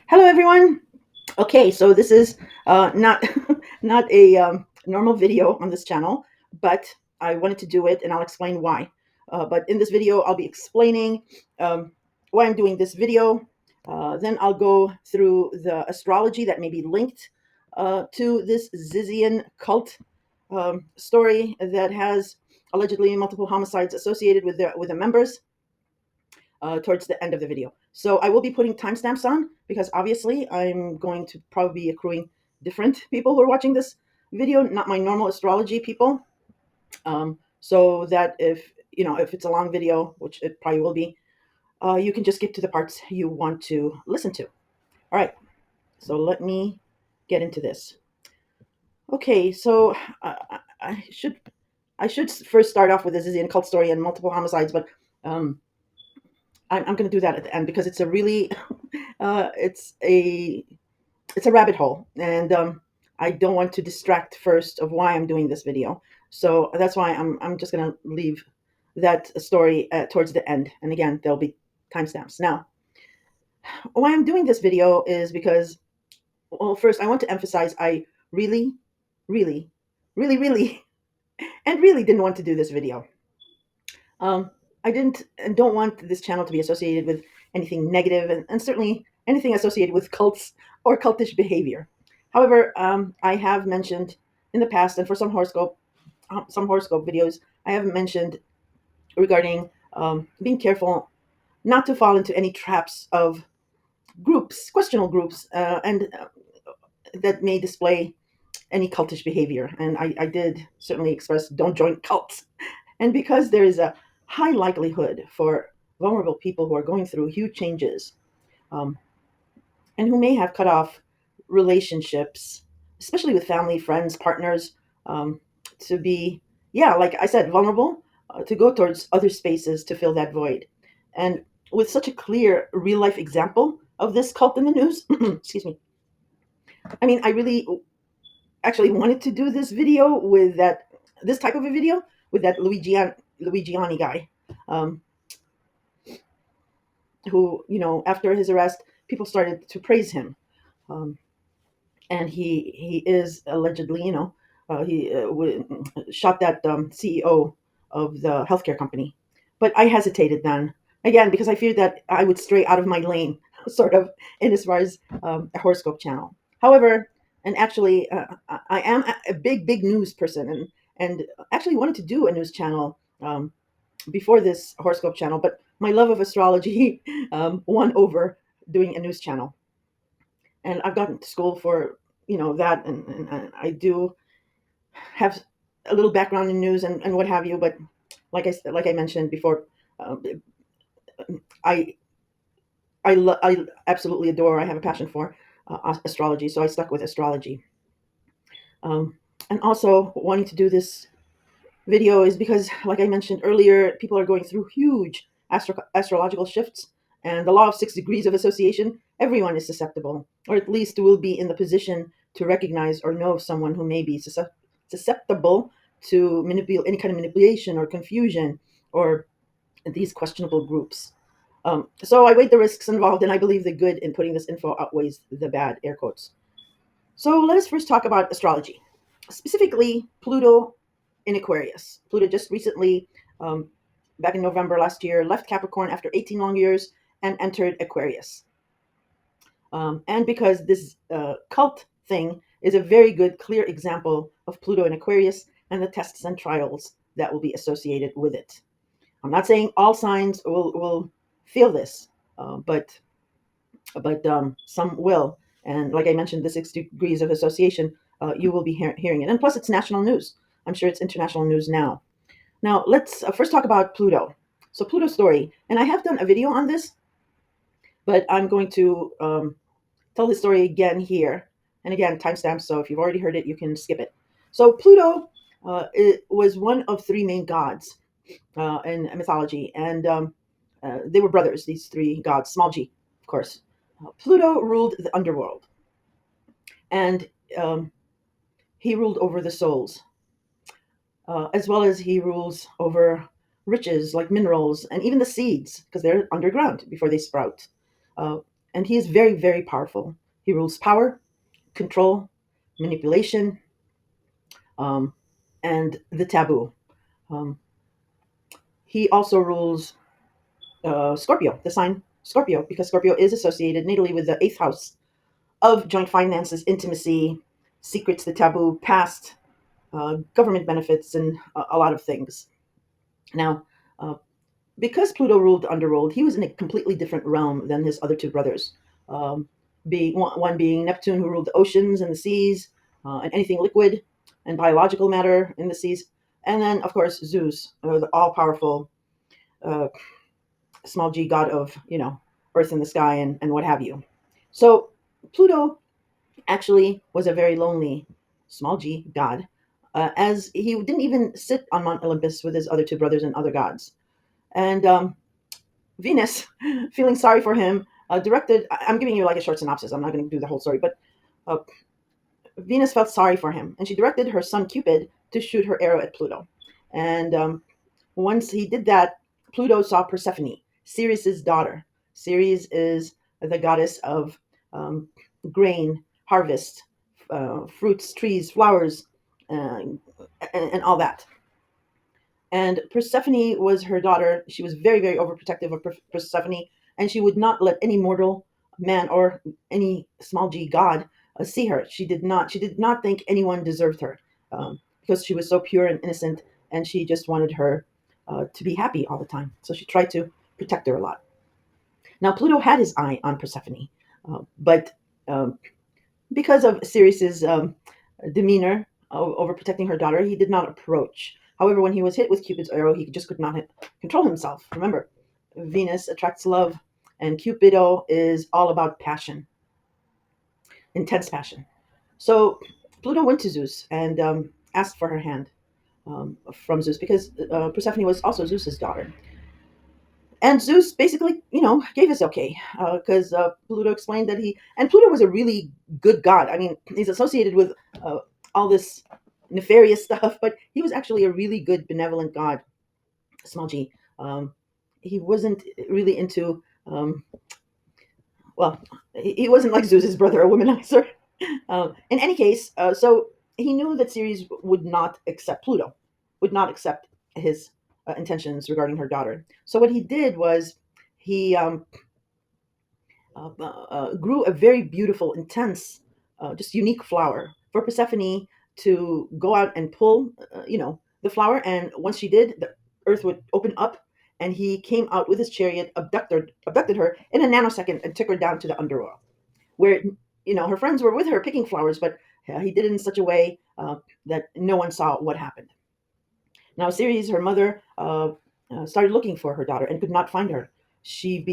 Hello, everyone. Okay, so this is not not a normal video on this channel, but I wanted to do it, and I'll explain why. But in this video, I'll be explaining why I'm doing this video. Then I'll go through the astrology that may be linked to this Zizian cult story that has allegedly multiple homicides associated with the members towards the end of the video. So I will be putting timestamps on because obviously I'm going to probably be accruing different people who are watching this video, not my normal astrology people. So that if it's a long video, which it probably will be, you can just get to the parts you want to listen to. All right. So let me get into this. Okay. So I should first start off with the Zizian cult story and multiple homicides, but um, I'm going to do that at the end because it's a really uh, it's a it's a rabbit hole, and I don't want to distract first of why I'm doing this video. So that's why I'm just going to leave that story towards the end. And again, there'll be timestamps. Now, why I'm doing this video is because, well, first I want to emphasize I really, really, really, really, and really didn't want to do this video. Um, I didn't and don't want this channel to be associated with anything negative, and certainly anything associated with cults or cultish behavior. However, I have mentioned in the past, and for some horoscope videos, I have mentioned regarding being careful not to fall into any traps of groups, questionable groups, and that may display any cultish behavior. And I did certainly express don't join cults. And because there is a high likelihood for vulnerable people who are going through huge changes um, and who may have cut off relationships, especially with family, friends, partners, to be, yeah, like I said, vulnerable, to go towards other spaces to fill that void. And with such a clear real life example of this cult in the news, excuse me, I mean, I really actually wanted to do this video with this type of a video with that Luigiani guy, um, who, after his arrest, people started to praise him. Um, and he is allegedly, he shot that CEO of the healthcare company. But I hesitated then, again, because I feared that I would stray out of my lane, sort of, in as far as a horoscope channel. However, and actually, I am a big, big news person, and actually wanted to do a news channel before this horoscope channel, but my love of astrology won over doing a news channel. And I've gotten to school for that, and I do have a little background in news and what have you. But like I mentioned before, um, I I absolutely adore. I have a passion for astrology, so I stuck with astrology. Um, and also wanting to do this video is because, like I mentioned earlier, people are going through huge astrological shifts, and the law of 6 degrees of association, everyone is susceptible, or at least will be in the position to recognize or know someone who may be susceptible to any kind of manipulation or confusion or these questionable groups. So I weighed the risks involved, and I believe the good in putting this info outweighs the bad, air quotes. So let us first talk about astrology, specifically Pluto in Aquarius. Pluto just recently, um, back in November last year, left Capricorn after 18 long years and entered Aquarius. And because this cult thing is a very good, clear example of Pluto in Aquarius and the tests and trials that will be associated with it. I'm not saying all signs will feel this, but some will. And like I mentioned, the 6 degrees of association, you will be hearing it. And plus, it's national news. I'm sure it's international news now. Now, let's first talk about Pluto. So, Pluto story. And I have done a video on this, but I'm going to tell his story again here. And again, timestamps. So, if you've already heard it, you can skip it. So, Pluto it was one of three main gods in mythology. And they were brothers, these three gods, small g, of course. Pluto ruled the underworld, and um, he ruled over the souls, as well as he rules over riches like minerals and even the seeds, because they're underground before they sprout. Uh, and he is very, very powerful. He rules power, control, manipulation, um, and the taboo. Um, he also rules Scorpio, the sign Scorpio, because Scorpio is associated natally with the eighth house of joint finances, intimacy, secrets, the taboo, past, government benefits, and a lot of things. Now, uh, because Pluto ruled the underworld, he was in a completely different realm than his other two brothers. Being one being Neptune, who ruled the oceans and the seas, and anything liquid and biological matter in the seas, and then of course Zeus, the all-powerful uh, small g god of earth and the sky and what have you. So Pluto actually was a very lonely small g god, as he didn't even sit on Mount Olympus with his other two brothers and other gods. And Venus, feeling sorry for him, directed. I'm giving you like a short synopsis. I'm not going to do the whole story, but uh, Venus felt sorry for him, and she directed her son Cupid to shoot her arrow at Pluto. And once he did that, Pluto saw Persephone, Ceres's daughter. Ceres is the goddess of um, grain, harvest, fruits, trees, flowers, uh, and all that. And Persephone was her daughter. She was very, very overprotective of Persephone, and she would not let any mortal man or any small g god see her. She did not. She did not think anyone deserved her, because she was so pure and innocent, and she just wanted her to be happy all the time. So she tried to protect her a lot. Now Pluto had his eye on Persephone, but um, because of Ceres's demeanor over protecting her daughter, he did not approach. However, when he was hit with Cupid's arrow, he just could not control himself. Remember, Venus attracts love, and Cupido is all about passion, intense passion. So Pluto went to Zeus and asked for her hand from Zeus, because Persephone was also Zeus's daughter. And Zeus basically, gave us okay, because Pluto explained that Pluto was a really good god. I mean, he's associated with uh, all this nefarious stuff, but he was actually a really good, benevolent god, small g. He wasn't really into, well, he wasn't like Zeus's brother, a womanizer. In any case, so he knew that Ceres would not accept Pluto, would not accept his intentions regarding her daughter. So what he did was he grew a very beautiful, intense, just unique flower for Persephone to go out and pull, the flower. And once she did, the earth would open up, and he came out with his chariot, abducted her in a nanosecond, and took her down to the underworld, where her friends were with her picking flowers, but he did it in such a way that no one saw what happened. Now Ceres, her mother, started looking for her daughter and could not find her. She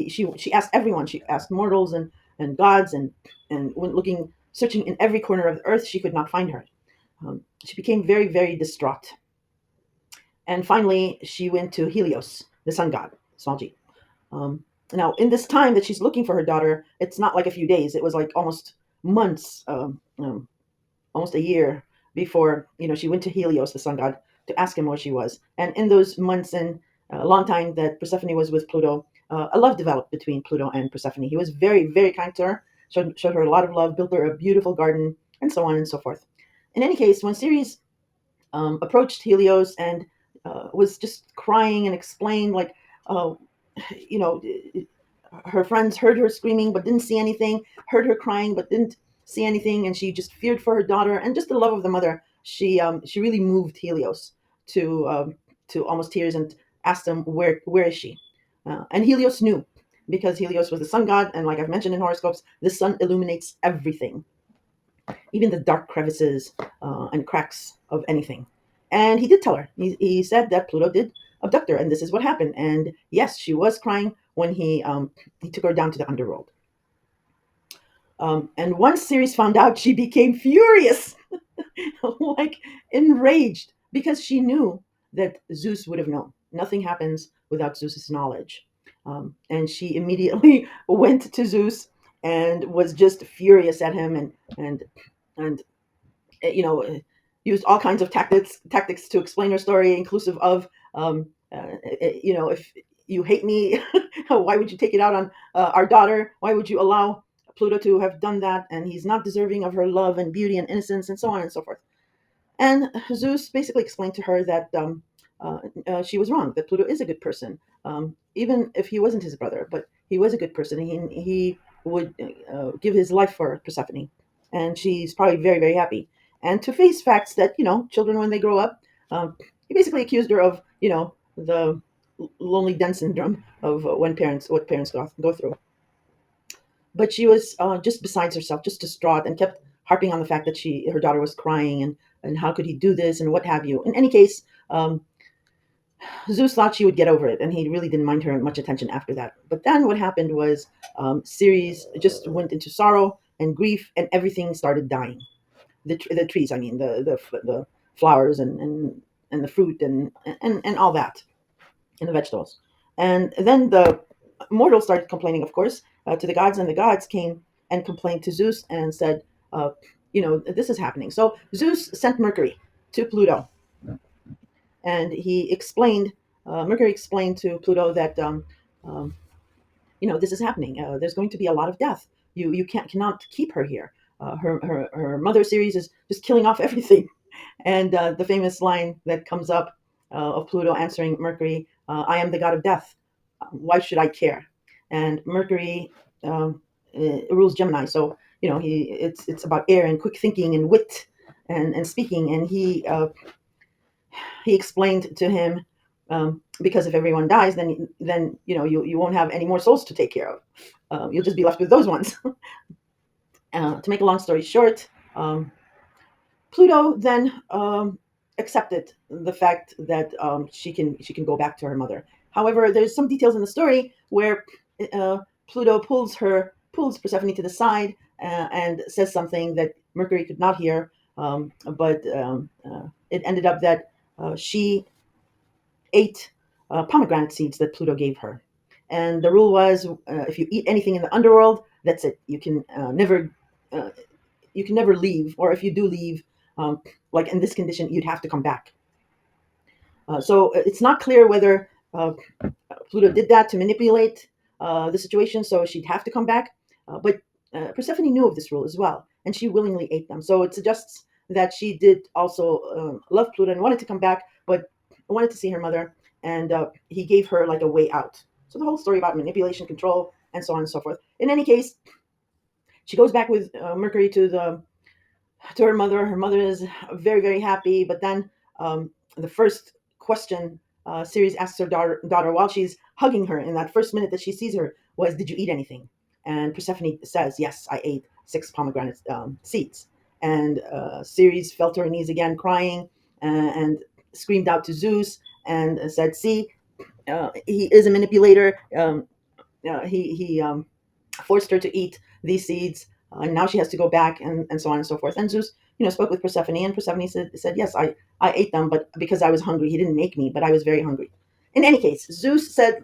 asked everyone. She asked mortals and gods, and went looking, searching in every corner of the earth. She could not find her. She became very, very distraught. And finally, she went to Helios, the sun god, small g. Now, in this time that she's looking for her daughter, it's not like a few days. It was like almost months, almost a year before she went to Helios, the sun god, to ask him where she was. And in those months and a long time that Persephone was with Pluto, a love developed between Pluto and Persephone. He was very, very kind to her, showed her a lot of love, built her a beautiful garden, and so on and so forth. In any case, when Ceres approached Helios and was just crying and explained, like, uh, you know, her friends heard her screaming but didn't see anything, heard her crying but didn't see anything, and she just feared for her daughter and just the love of the mother. She really moved Helios to almost tears, and asked him, where is she? And Helios knew, because Helios was the sun god, and like I've mentioned in horoscopes, the sun illuminates everything, even the dark crevices and cracks of anything. And he did tell her. He said that Pluto did abduct her, and this is what happened. And yes, she was crying when he took her down to the underworld. And once Ceres found out, she became furious, like enraged, because she knew that Zeus would have known. Nothing happens without Zeus's knowledge. And she immediately went to Zeus and was just furious at him, and you know used all kinds of tactics to explain her story, inclusive of if you hate me. Why would you take it out on our daughter? Why would you allow Pluto to have done that? And he's not deserving of her love and beauty and innocence, and so on and so forth. And Zeus basically explained to her that she was wrong, that Pluto is a good person, even if he wasn't his brother, but he was a good person. He would give his life for Persephone, and she's probably very, very happy. And to face facts that, children, when they grow up, he basically accused her of, the lonely den syndrome of what parents go through. But she was just besides herself, just distraught, and kept harping on the fact that her daughter was crying, and how could he do this, and what have you. In any case, Zeus thought she would get over it, and he really didn't mind her much attention after that. But then what happened was Ceres just went into sorrow and grief, and everything started dying. The trees, I mean, the flowers, and the fruit, and all that, and the vegetables. And then the mortals started complaining, of course, to the gods, and the gods came and complained to Zeus and said, this is happening. So Zeus sent Mercury to Pluto, and Mercury explained to Pluto that, um, this is happening. There's going to be a lot of death. You cannot keep her here. Her mother Ceres is just killing off everything. And the famous line that comes up of Pluto answering Mercury, "I am the god of death. Why should I care?" And Mercury rules Gemini, so it's about air and quick thinking and wit and speaking. And he explained to him, because if everyone dies, then you won't have any more souls to take care of. You'll just be left with those ones. To make a long story short, Pluto then accepted the fact that she can go back to her mother. However, there's some details in the story where Pluto pulls Persephone to the side and says something that Mercury could not hear. But it ended up that she ate pomegranate seeds that Pluto gave her. And the rule was, if you eat anything in the underworld, that's it. Uh, you can never leave, or if you do leave, like in this condition, you'd have to come back. So it's not clear whether Pluto did that to manipulate the situation, so she'd have to come back. But Persephone knew of this rule as well, and she willingly ate them. So it suggests that she did also love Pluto and wanted to come back, but wanted to see her mother, and he gave her like a way out. So the whole story about manipulation, control, and so on and so forth. In any case, she goes back with Mercury to her mother. Her mother is very, very happy. But then the first question Ceres asks her daughter while she's hugging her in that first minute that she sees her was, "Did you eat anything?" And Persephone says, "Yes, I ate 6 pomegranate seeds." And Ceres fell to her knees again, crying, and screamed out to Zeus and said, "See, he is a manipulator. He forced her to eat these seeds, and now she has to go back," and so on and so forth. And Zeus, spoke with Persephone, and Persephone said, "Yes, I ate them, but because I was hungry. He didn't make me, but I was very hungry." In any case, Zeus said,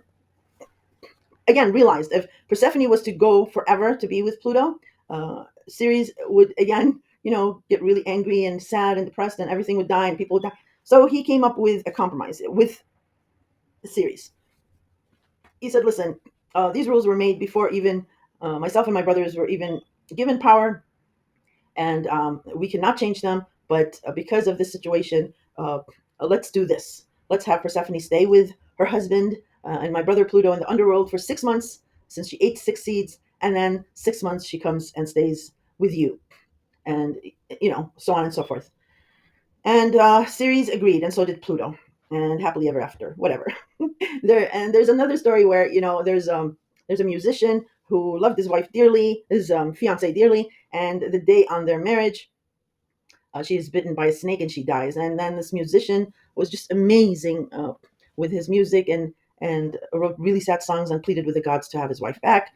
again, realized if Persephone was to go forever to be with Pluto, Ceres would again, get really angry and sad and depressed, and everything would die and people would die. So he came up with a compromise with Ceres. He said, "Listen, these rules were made before even myself and my brothers were even given power, and we cannot change them. But because of this situation, let's do this. Let's have Persephone stay with her husband and my brother Pluto in the underworld for 6 months, since she ate 6 seeds, and then 6 months she comes and stays with you, and so on and so forth." And Ceres agreed, and so did Pluto, and happily ever after, whatever. There's another story where there's a musician who loved his wife dearly, his fiance dearly, and the day on their marriage, she is bitten by a snake and she dies. And then this musician was just amazing with his music, and wrote really sad songs and pleaded with the gods to have his wife back.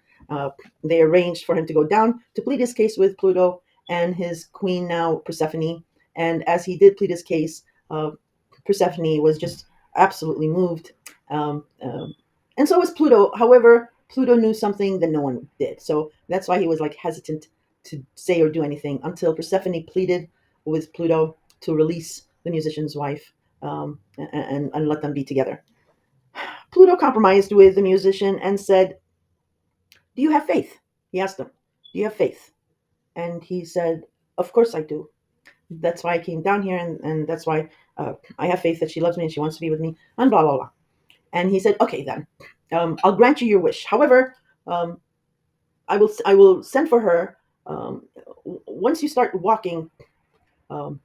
They arranged for him to go down to plead his case with Pluto and his queen, now Persephone. And as he did plead his case, Persephone was just absolutely moved. And so was Pluto. However, Pluto knew something that no one did. So that's why he was like hesitant to say or do anything until Persephone pleaded with Pluto to release the musician's wife, and let them be together. Pluto compromised with the musician and said, "Do you have faith?" He asked him, "Do you have faith?" And he said, "Of course I do. That's why I came down here, and that's why I have faith that she loves me and she wants to be with me, and blah, blah, blah." And he said, "Okay, then, I'll grant you your wish. However, um, I will send for her once you start um,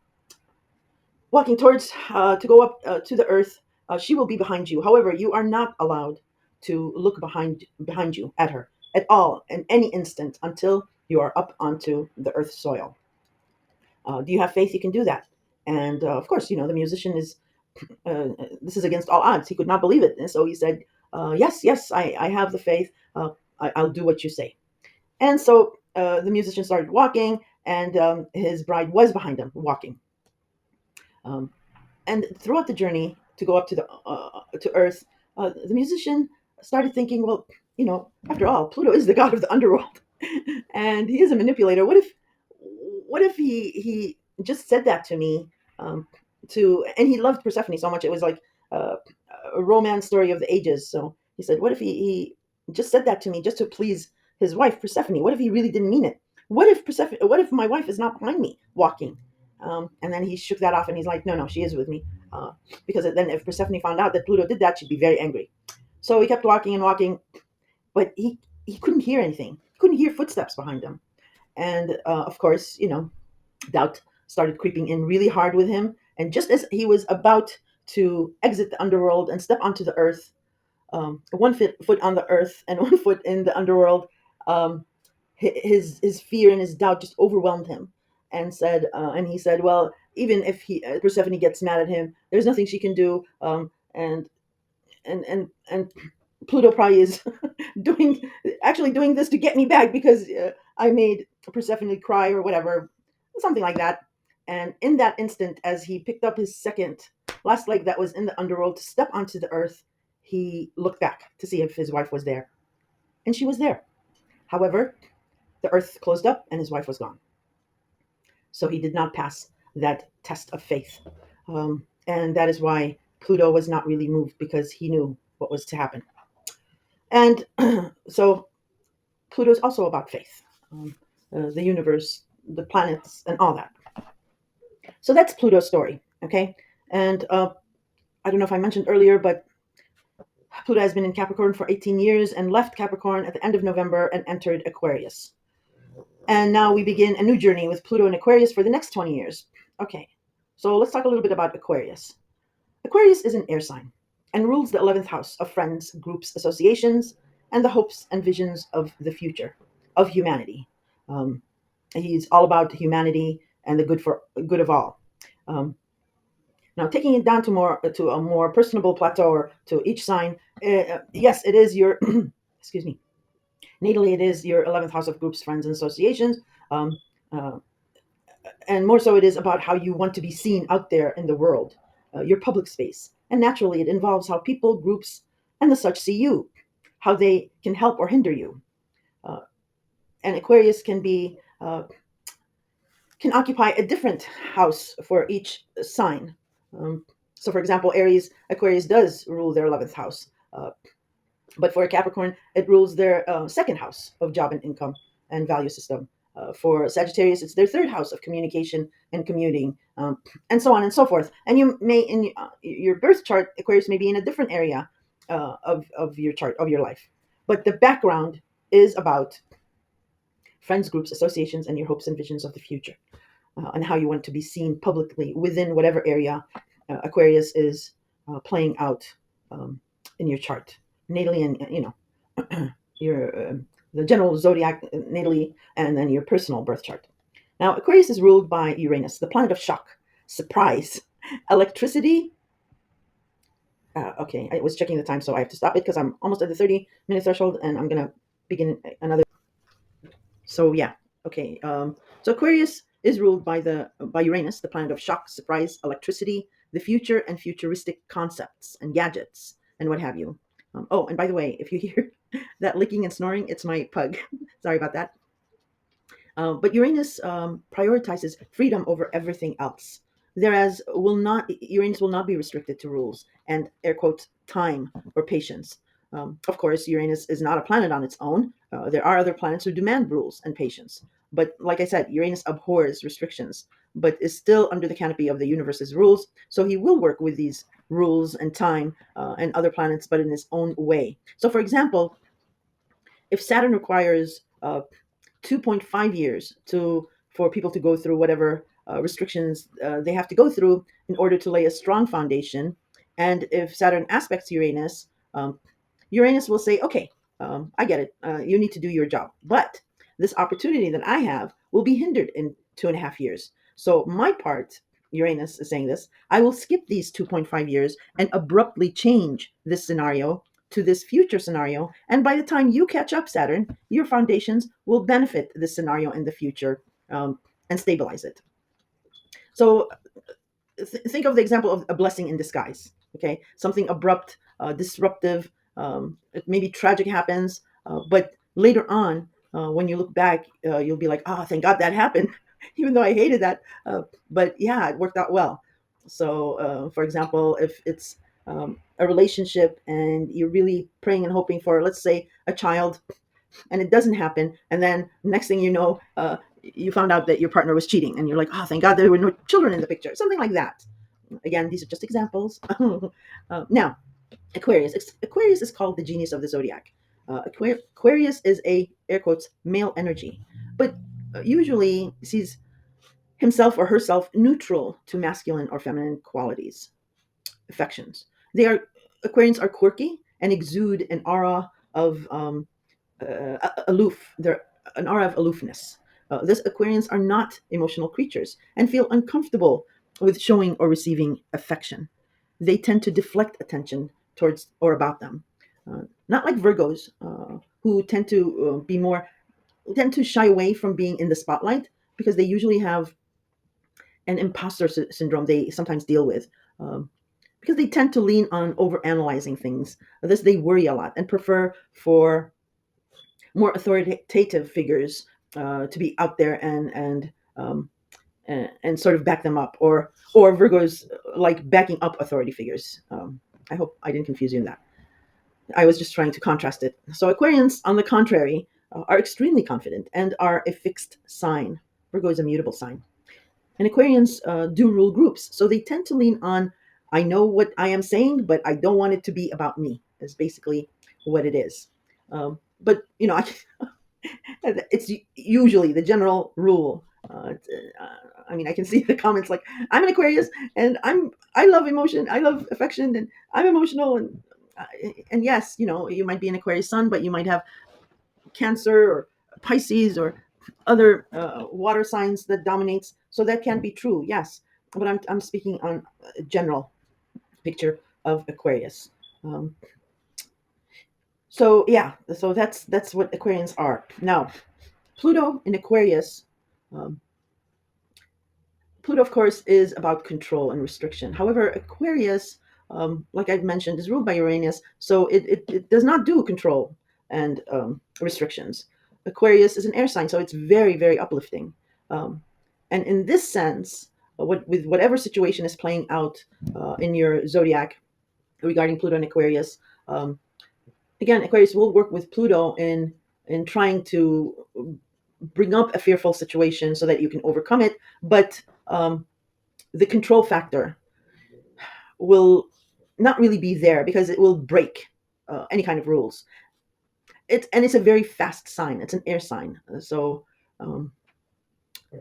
walking towards to go up to the earth. She will be behind you. However, you are not allowed to look behind you at her at all in any instant until you are up onto the earth's soil. Do you have faith you can do that?" And of course, the musician is this is against all odds. He could not believe it, and so he said, "Yes, yes, I have the faith. I'll do what you say." And so the musician started walking, and his bride was behind him walking. Um, and throughout the journey to go up to Earth, the musician started thinking, well, after all, Pluto is the god of the underworld, and he is a manipulator. What if he just said that to me? Um, and he loved Persephone so much; it was like uh, a romance story of the ages. So he said, what if he just said that to me just to please his wife Persephone? What if he really didn't mean it? What if my wife is not behind me walking? And then he shook that off and he's like, no, no, she is with me. Because then if Persephone found out that Pluto did that, she'd be very angry. So he kept walking and walking, but he couldn't hear anything. He couldn't hear footsteps behind him. And of course, doubt started creeping in really hard with him. And just as he was about to exit the underworld and step onto the earth, one foot on the earth and 1 foot in the underworld, um, his fear and his doubt just overwhelmed him, and he said, well, even if Persephone gets mad at him, there's nothing she can do, and Pluto probably is doing actually doing this to get me back because I made Persephone cry or whatever, something like that. And in that instant, as he picked up his second last leg that was in the underworld to step onto the earth, he looked back to see if his wife was there, and she was there. However, the earth closed up and his wife was gone. So he did not pass that test of faith. And that is why Pluto was not really moved, because he knew what was to happen. And so Pluto is also about faith, the universe, the planets, and all that. So that's Pluto's story. Okay. And I don't know if I mentioned earlier, but Pluto has been in Capricorn for 18 years and left Capricorn at the end of November and entered Aquarius. And now we begin a new journey with Pluto in Aquarius for the next 20 years. Okay, so let's talk a little bit about Aquarius. Aquarius is an air sign and rules the 11th house of friends, groups, associations, and the hopes and visions of the future, of humanity. Um, he's all about humanity and the good of all. Um, Now, taking it down to a more personable plateau, or to each sign, yes, it is your excuse me. Natally, it is your 11th house of groups, friends, and associations. Um, uh, and more so, it is about how you want to be seen out there in the world, your public space. And naturally, it involves how people, groups, and the such see you, how they can help or hinder you. Uh, and Aquarius can occupy a different house for each sign. So, for example, Aquarius does rule their 11th house. But for a Capricorn, it rules their second house of job and income and value system. For Sagittarius, it's their third house of communication and commuting, and so on and so forth. And you may, in your birth chart, Aquarius may be in a different area of your chart, of your life. But the background is about friends, groups, associations, and your hopes and visions of the future, and how you want to be seen publicly within whatever area Aquarius is playing out in your chart, natally, and your the general zodiac natally, and then your personal birth chart. Now, Aquarius is ruled by Uranus, the planet of shock, surprise, electricity. Okay, I was checking the time, so I have to stop it because I'm almost at the 30-minute threshold, and I'm gonna begin another. So yeah, okay. So Aquarius is ruled by Uranus, the planet of shock, surprise, electricity, the future, and futuristic concepts and gadgets and what have you. Oh, and by the way, if you hear that licking and snoring, it's my pug. Sorry about that. But Uranus prioritizes freedom over everything else. whereas will not Uranus will not be restricted to rules and air quotes time or patience. Of course, Uranus is not a planet on its own. There are other planets who demand rules and patience. But like I said, Uranus abhors restrictions, but is still under the canopy of the universe's rules. So he will work with these rules and time and other planets, but in his own way. So, for example, if Saturn requires 2.5 years to for people to go through whatever restrictions they have to go through in order to lay a strong foundation. And if Saturn aspects Uranus, Uranus will say, okay, I get it. You need to do your job. But this opportunity that I have will be hindered in 2.5 years. So my part, Uranus is saying this, I will skip these 2.5 years and abruptly change this scenario to this future scenario. And by the time you catch up, Saturn, your foundations will benefit this scenario in the future and stabilize it. So think of the example of a blessing in disguise. Okay, something abrupt, disruptive, maybe tragic happens, but later on, when you look back, you'll be like, "Oh, thank God that happened," even though I hated that. But yeah, it worked out well. So, for example, if it's a relationship and you're really praying and hoping for, let's say, a child, and it doesn't happen, and then next thing you know, you found out that your partner was cheating, and you're like, "Oh, thank God there were no children in the picture," something like that. Again, these are just examples. Now, Aquarius. Aquarius is called the genius of the zodiac. Aquarius is a air quotes male energy, but usually sees himself or herself neutral to masculine or feminine qualities, affections. They are Aquarians are quirky and exude an aura of aloof. They're an aura of aloofness. Thus, Aquarians are not emotional creatures and feel uncomfortable with showing or receiving affection. They tend to deflect attention towards or about them. Not like Virgos, who tend to shy away from being in the spotlight because they usually have an imposter syndrome they sometimes deal with. Because they tend to lean on overanalyzing things. Thus, they worry a lot and prefer for more authoritative figures to be out there and sort of back them up, or Virgos like backing up authority figures. I hope I didn't confuse you in that. I was just trying to contrast it. So Aquarians, on the contrary, are extremely confident and are a fixed sign. Virgo is a mutable sign. And Aquarians do rule groups, so they tend to lean on, I know what I am saying, but I don't want it to be about me, is basically what it is. But, it's usually the general rule. I mean, I can see the comments like, I'm an Aquarius, and I love emotion, I love affection, and I'm emotional, and yes, you might be an Aquarius sun, but you might have Cancer or Pisces or other water signs that dominates. So that can be true, yes. But I'm speaking on a general picture of Aquarius. Um, so yeah, so that's what Aquarians are. Now, Pluto in Aquarius. Um, Pluto, of course, is about control and restriction. However, Aquarius, like I've mentioned, is ruled by Uranus, so it does not do control and restrictions. Aquarius is an air sign, so it's very, very uplifting. Um, and in this sense, with whatever situation is playing out in your zodiac regarding Pluto and Aquarius, um, again, Aquarius will work with Pluto in trying to bring up a fearful situation so that you can overcome it, but the control factor will not really be there because it will break any kind of rules. It's a very fast sign. It's an air sign, um,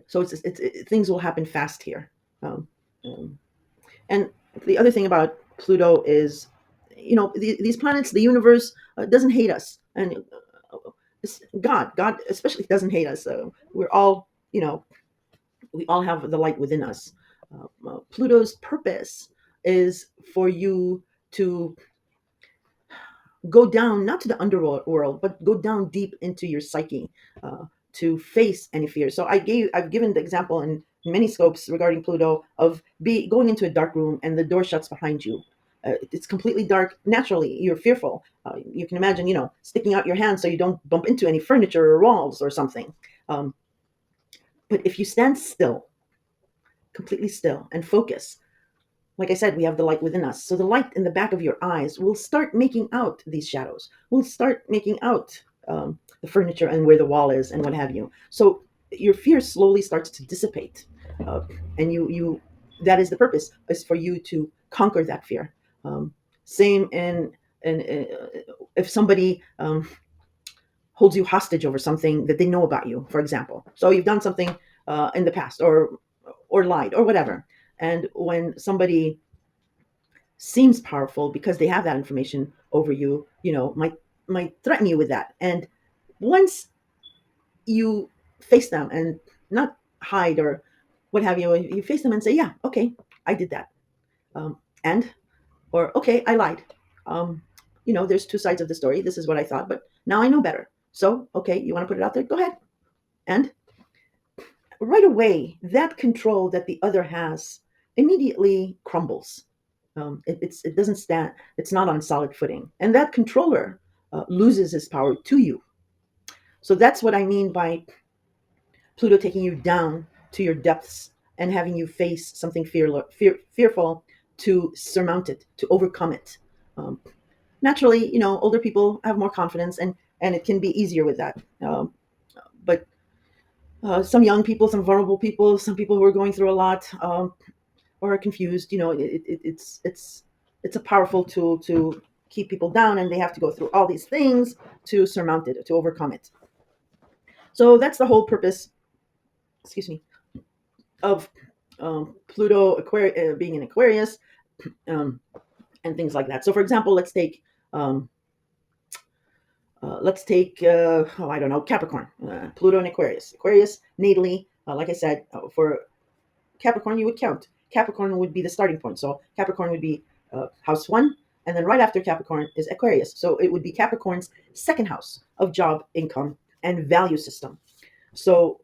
so things will happen fast here. Um, um, and the other thing about Pluto is, these planets, the universe doesn't hate us, and God especially doesn't hate us. So we're all, we all have the light within us. Pluto's purpose is for you to go down, not to the underworld, but go down deep into your psyche to face any fear. So I've given the example in many scopes regarding Pluto of going into a dark room and the door shuts behind you. It's completely dark. Naturally, you're fearful. You can imagine, sticking out your hand so you don't bump into any furniture or walls or something. But if you stand still completely still and focus, like I said, we have the light within us. So the light in the back of your eyes will start making out these shadows. Will start making out the furniture and where the wall is and what have you. So your fear slowly starts to dissipate, uh, and you that is the purpose, is for you to conquer that fear. Same in if somebody holds you hostage over something that they know about you, for example. So you've done something in the past, or lied, or whatever, and when somebody seems powerful because they have that information over you, might threaten you with that. And once you face them and not hide or what have you, you face them and say, yeah, okay, I did that. And, or, okay, I lied. There's two sides of the story. This is what I thought, but now I know better. So, okay, you want to put it out there? Go ahead. And right away, that control that the other has immediately crumbles. It doesn't stand. It's not on solid footing, and that controller loses his power to you. So that's what I mean by Pluto taking you down to your depths and having you face something fearful, to surmount it, to overcome it. Um, Naturally, older people have more confidence, and it can be easier with that. But some young people, some vulnerable people, some people who are going through a lot, or are confused, it's a powerful tool to keep people down, and they have to go through all these things to surmount it, to overcome it. So that's the whole purpose, excuse me, of Pluto being in Aquarius, um, and things like that. So, for example, um, I don't know, Capricorn, Pluto in Aquarius. Aquarius natally, like I said, for Capricorn, you would count. Capricorn would be the starting point. So Capricorn would be house one, and then right after Capricorn is Aquarius. So it would be Capricorn's second house of job, income, and value system. So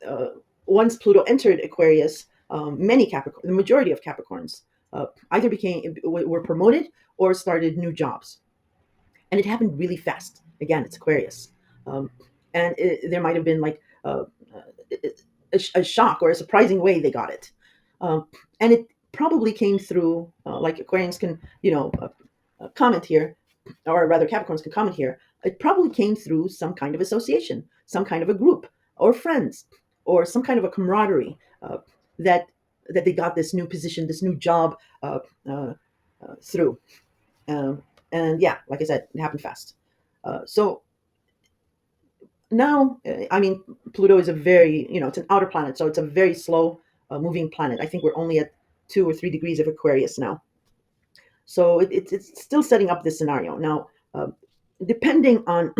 uh, once Pluto entered Aquarius, the majority of Capricorns either were promoted or started new jobs, and it happened really fast. Again, it's Aquarius, um, and there might have been like a shock or a surprising way they got it, um, and it probably came through, like Aquarians can comment here, or rather Capricorns can comment here. It probably came through some kind of association, some kind of a group, or friends, or some kind of a camaraderie, that they got this new position, this new job, uh, uh, through. Um, and yeah, like I said, it happened fast. So now, I mean, Pluto is a very, it's an outer planet, so it's a very slow moving planet. I think we're only at 2 or 3 degrees of Aquarius now. So it's still setting up this scenario. Now, depending on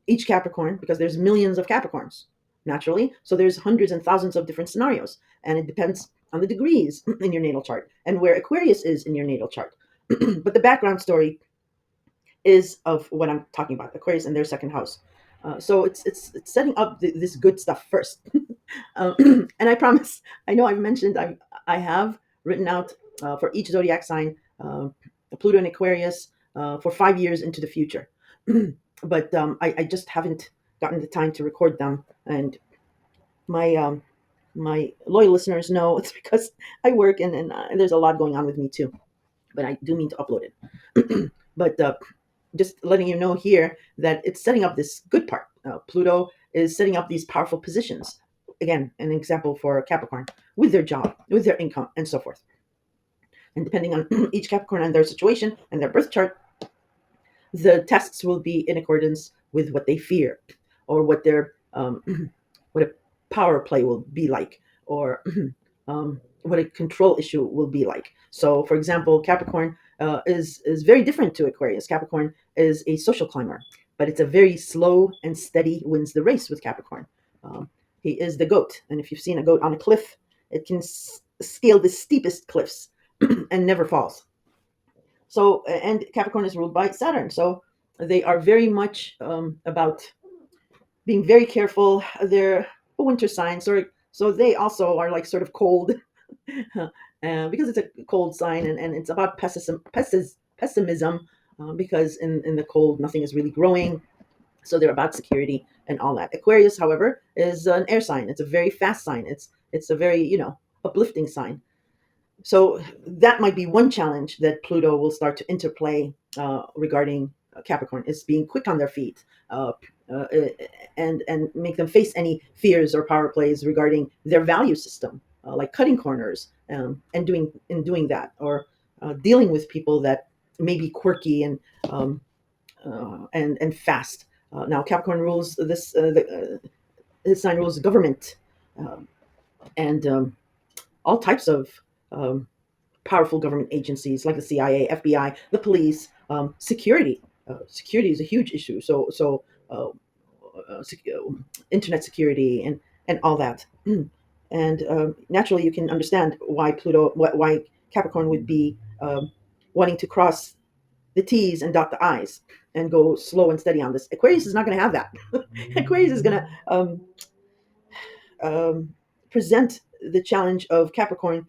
each Capricorn, because there's millions of Capricorns, naturally. So there's hundreds and thousands of different scenarios. And it depends on the degrees in your natal chart and where Aquarius is in your natal chart. But the background story is of what I'm talking about, Aquarius and their second house. So it's setting up this good stuff first. And I promise, I know I've mentioned, I have written out for each zodiac sign, Pluto and Aquarius, for 5 years into the future. But I just haven't gotten the time to record them. And my loyal listeners know it's because I work, and there's a lot going on with me too. But I do mean to upload it. But just letting you know here that it's setting up this good part. Pluto is setting up these powerful positions. Again, an example for Capricorn, with their job, with their income, and so forth. And depending on each Capricorn and their situation and their birth chart, the tests will be in accordance with what they fear, or what their what a power play will be like, or what a control issue will be like. So, for example, Capricorn is very different to Aquarius. Capricorn is a social climber, but it's a very slow and steady wins the race with Capricorn. Um, he is the goat, and if you've seen a goat on a cliff, it can scale the steepest cliffs and never falls. So, and Capricorn is ruled by Saturn, so they are very much about being very careful. They're a winter sign, so they also are like sort of cold, because it's a cold sign, and it's about pessimism, because in the cold nothing is really growing. So they're about security and all that. Aquarius, however, is an air sign. It's a very fast sign. It's a very uplifting sign. So that might be one challenge that Pluto will start to interplay regarding Capricorn, is being quick on their feet, uh, uh, and make them face any fears or power plays regarding their value system, like cutting corners, and doing that, or dealing with people that may be quirky and fast. Now Capricorn rules his sign rules government, um, and all types of um, powerful government agencies like the CIA, FBI, the police, security. Security is a huge issue. So uh, internet security and all that. And naturally, you can understand why why Capricorn would be wanting to cross the T's and dot the I's and go slow and steady on this. Aquarius is not going to have that. Aquarius is going to um, present the challenge of Capricorn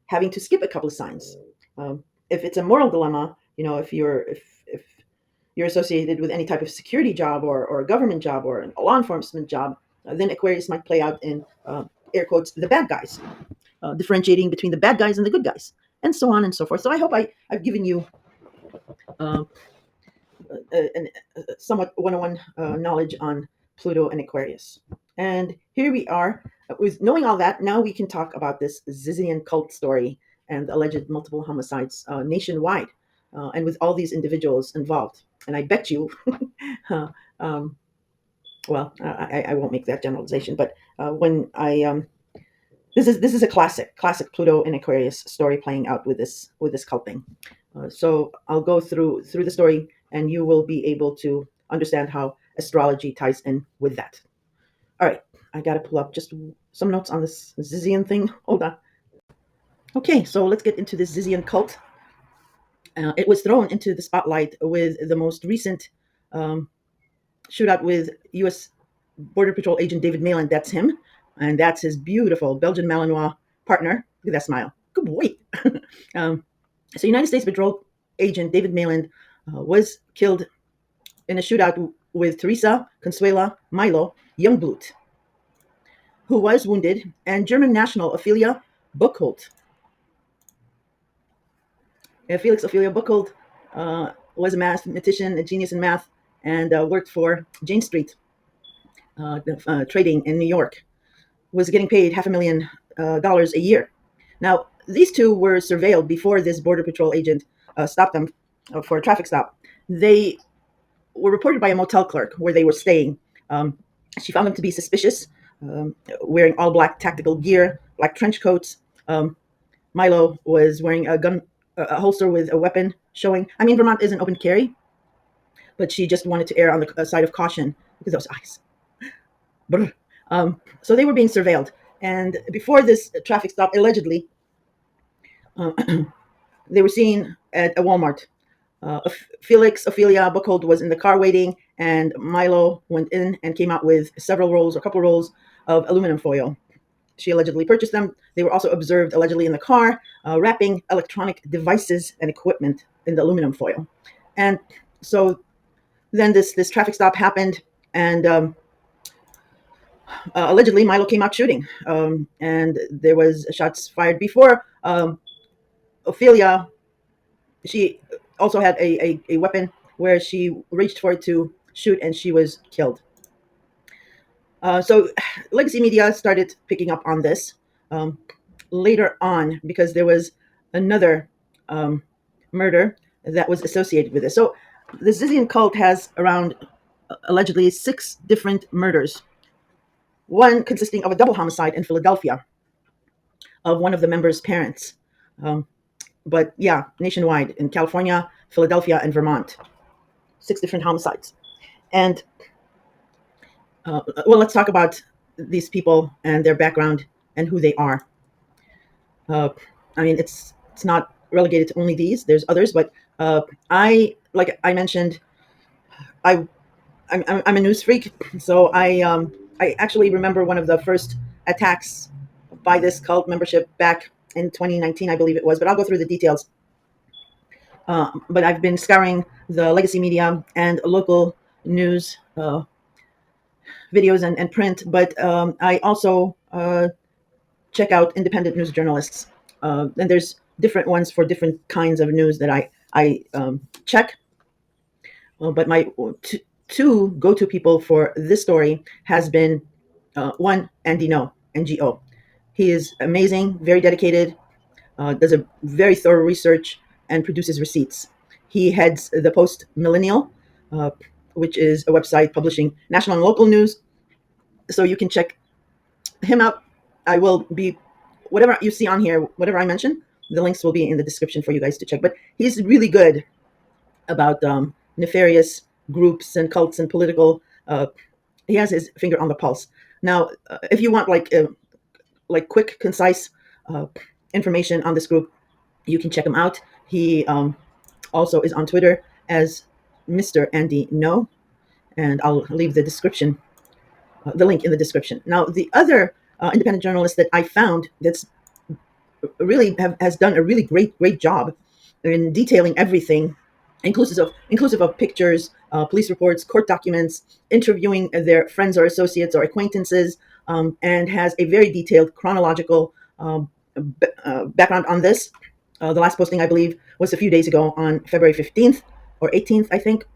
having to skip a couple of signs. If it's a moral dilemma, if you're associated with any type of security job or a government job or a law enforcement job, then Aquarius might play out in air quotes the bad guys, differentiating between the bad guys and the good guys, and so on and so forth. So I hope I've given you uh, an somewhat one-on-one knowledge on Pluto and Aquarius. And here we are. With knowing all that, now we can talk about this Zizian cult story and alleged multiple homicides nationwide, and with all these individuals involved. And I bet you, um, well, I won't make that generalization, but when this is a classic Pluto and Aquarius story playing out with this cult thing. So I'll go through the story, and you will be able to understand how astrology ties in with that. All right, I got to pull up just some notes on this Zizian thing. Hold on. Okay, so let's get into this Zizian cult. It was thrown into the spotlight with the most recent um, shootout with U.S. Border Patrol agent David Malan. That's him, and that's his beautiful Belgian Malinois partner. Look at that smile. Good boy. um, so United States Patrol agent David Malan was killed in a shootout with Teresa Consuela Milo Youngblood, who was wounded, and German national Ophelia Buchholz. Felix Ophelia Buchholz was a mathematician, a genius in math, and worked for Jane Street Trading in New York. Was getting paid $500,000 a year. Now, these two were surveilled before this Border Patrol agent stopped them for a traffic stop. They were reported by a motel clerk where they were staying. She found them to be suspicious, wearing all black tactical gear, black trench coats. Milo was wearing a holster with a weapon showing. I mean, Vermont isn't open carry, but she just wanted to err on the side of caution because those eyes. So they were being surveilled. And before this traffic stop, allegedly, uh, they were seen at a Walmart. Felix Ophelia Buchholz was in the car waiting, and Milo went in and came out with a couple rolls of aluminum foil. She allegedly purchased them. They were also observed allegedly in the car, wrapping electronic devices and equipment in the aluminum foil. And so then this traffic stop happened, and allegedly Milo came out shooting, and there was shots fired before. Ophelia, she also had a weapon where she reached for it to shoot, and she was killed. So legacy media started picking up on this later on because there was another murder that was associated with this. So the Zizian cult has around allegedly 6 different murders, one consisting of a double homicide in Philadelphia of one of the members' parents. But yeah, nationwide in California, Philadelphia, and Vermont, 6 different homicides. And well, let's talk about these people and their background and who they are. I mean, it's not relegated to only these. There's others, but like I mentioned, I'm a news freak, so I actually remember one of the first attacks by this cult membership back in 2019, I believe it was. But I'll go through the details. But I've been scouring the legacy media and local news videos and print. But I also check out independent news journalists. And there's different ones for different kinds of news that I check. But my two go-to people for this story has been one, Andy No, NGO. He is amazing, very dedicated, does a very thorough research, and produces receipts. He heads the Post Millennial, uh, which is a website publishing national and local news. So you can check him out. I will be, whatever you see on here, whatever I mention, the links will be in the description for you guys to check. But he's really good about nefarious groups and cults and political. He has his finger on the pulse. Now, if you want like quick, concise uh, information on this group, you can check him out. He also is on Twitter as Mr. Andy No, and I'll leave the link in the description. Now, the other independent journalist that I found that's has done a really great job in detailing everything, inclusive of pictures, police reports, court documents, interviewing their friends or associates or acquaintances, and has a very detailed chronological background on this. The last posting, I believe, was a few days ago on February 15th or 18th, I think,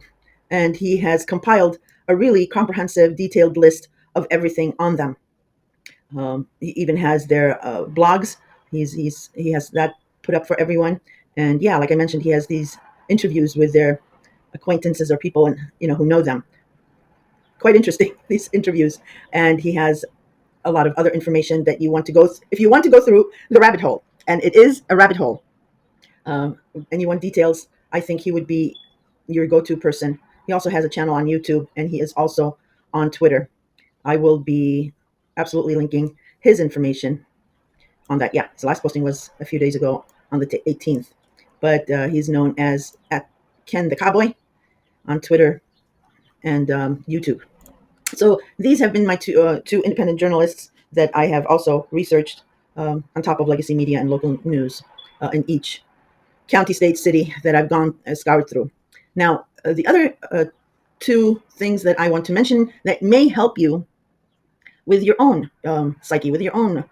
and he has compiled a really comprehensive, detailed list of everything on them. He even has their blogs. He has that put up for everyone. And yeah, like I mentioned, he has these interviews with their acquaintances or people and who know them. Quite interesting, these interviews. And he has a lot of other information that you want to go if you want to go through the rabbit hole, and it is a rabbit hole. And you want details, I think he would be your go-to person. He also has a channel on YouTube, and he is also on Twitter. I will be absolutely linking his information on that. Yeah, his last posting was a few days ago on the 18th. But he's known as at Ken the Cowboy on Twitter and YouTube. So these have been my two independent journalists that I have also researched on top of legacy media and local news in each county, state, city that I've gone scoured through. Now, the other two things that I want to mention that may help you with your own psyche, with your own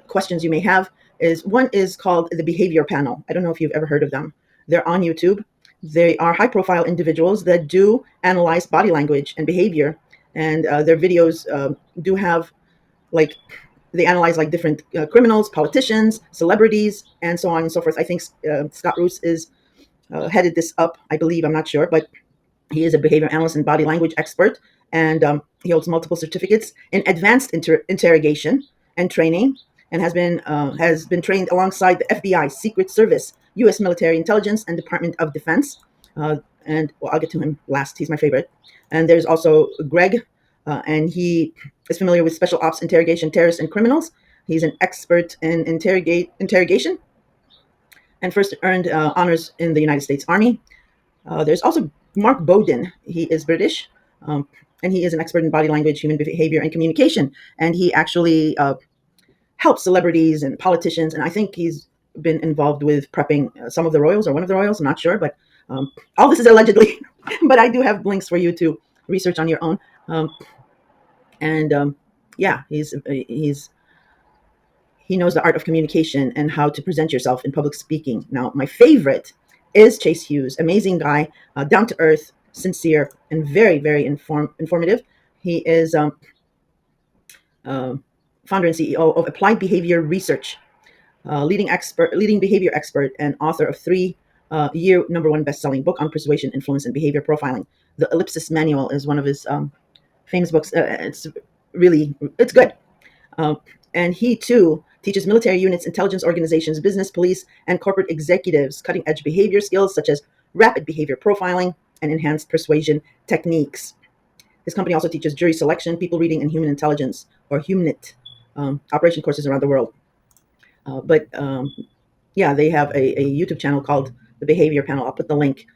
questions you may have, is one is called the Behavior Panel. I don't know if you've ever heard of them. They're on YouTube. They are high-profile individuals that do analyze body language and behavior, and their videos do have like they analyze like different criminals, politicians, celebrities, and so on and so forth. I think Scott Roos is headed this up. I believe, I'm not sure, but he is a behavior analyst and body language expert, and he holds multiple certificates in advanced interrogation and training, and has been trained alongside the FBI, Secret Service, U.S. Military Intelligence, and Department of Defense. And well, I'll get to him last. He's my favorite. And there's also Greg, and he is familiar with special ops, interrogation, terrorists, and criminals. He's an expert in interrogation, and first earned honors in the United States Army. There's also Mark Bowden. He is British, and he is an expert in body language, human behavior, and communication. And he actually helps celebrities and politicians. And I think he's been involved with prepping some of the royals or one of the royals. I'm not sure, but all this is allegedly. But I do have links for you to research on your own. And yeah, he knows the art of communication and how to present yourself in public speaking. Now, my favorite is Chase Hughes, amazing guy, down to earth, sincere, and very informative. He is founder and CEO of Applied Behavior Research, leading behavior expert, and author of 3-year #1 best-selling book on persuasion, influence, and behavior profiling. The Ellipsis Manual is one of his famous books. It's good. And he too teaches military units, intelligence organizations, business, police, and corporate executives cutting-edge behavior skills such as rapid behavior profiling and enhanced persuasion techniques. His company also teaches jury selection, people reading, and human intelligence, or HUMINT, operation courses around the world. Yeah, they have a YouTube channel called The Behavior Panel. I'll put the link.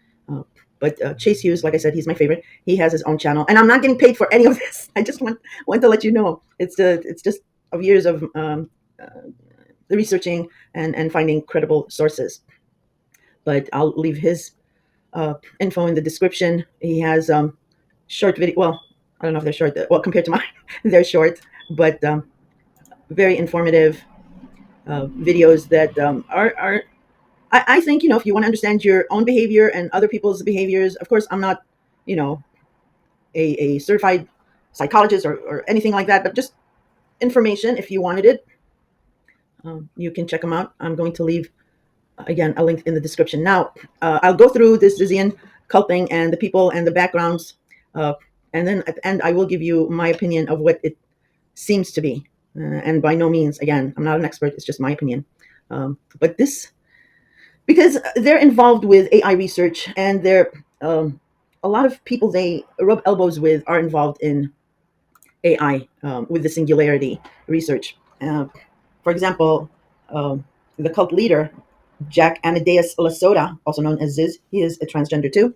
But Chase Hughes, like I said, he's my favorite. He has his own channel, and I'm not getting paid for any of this. I just want to let you know it's just of years of researching and finding credible sources. But I'll leave his info in the description. He has short video. Well, I don't know if they're short. Well, compared to mine, they're short. But very informative videos that are I think, if you want to understand your own behavior and other people's behaviors. Of course, I'm not, you know, a certified psychologist or anything like that, but just information. If you wanted it, you can check them out. I'm going to leave, again, a link in the description. Now, I'll go through this Zizian cult thing and the people and the backgrounds. Uh, and then at the end, I will give you my opinion of what it seems to be. And by no means, again, I'm not an expert. It's just my opinion. But this, because they're involved with AI research, and they're a lot of people they rub elbows with are involved in AI with the singularity research. For example, the cult leader, Jack Amadeus Lasota, also known as Ziz, he is a transgender too.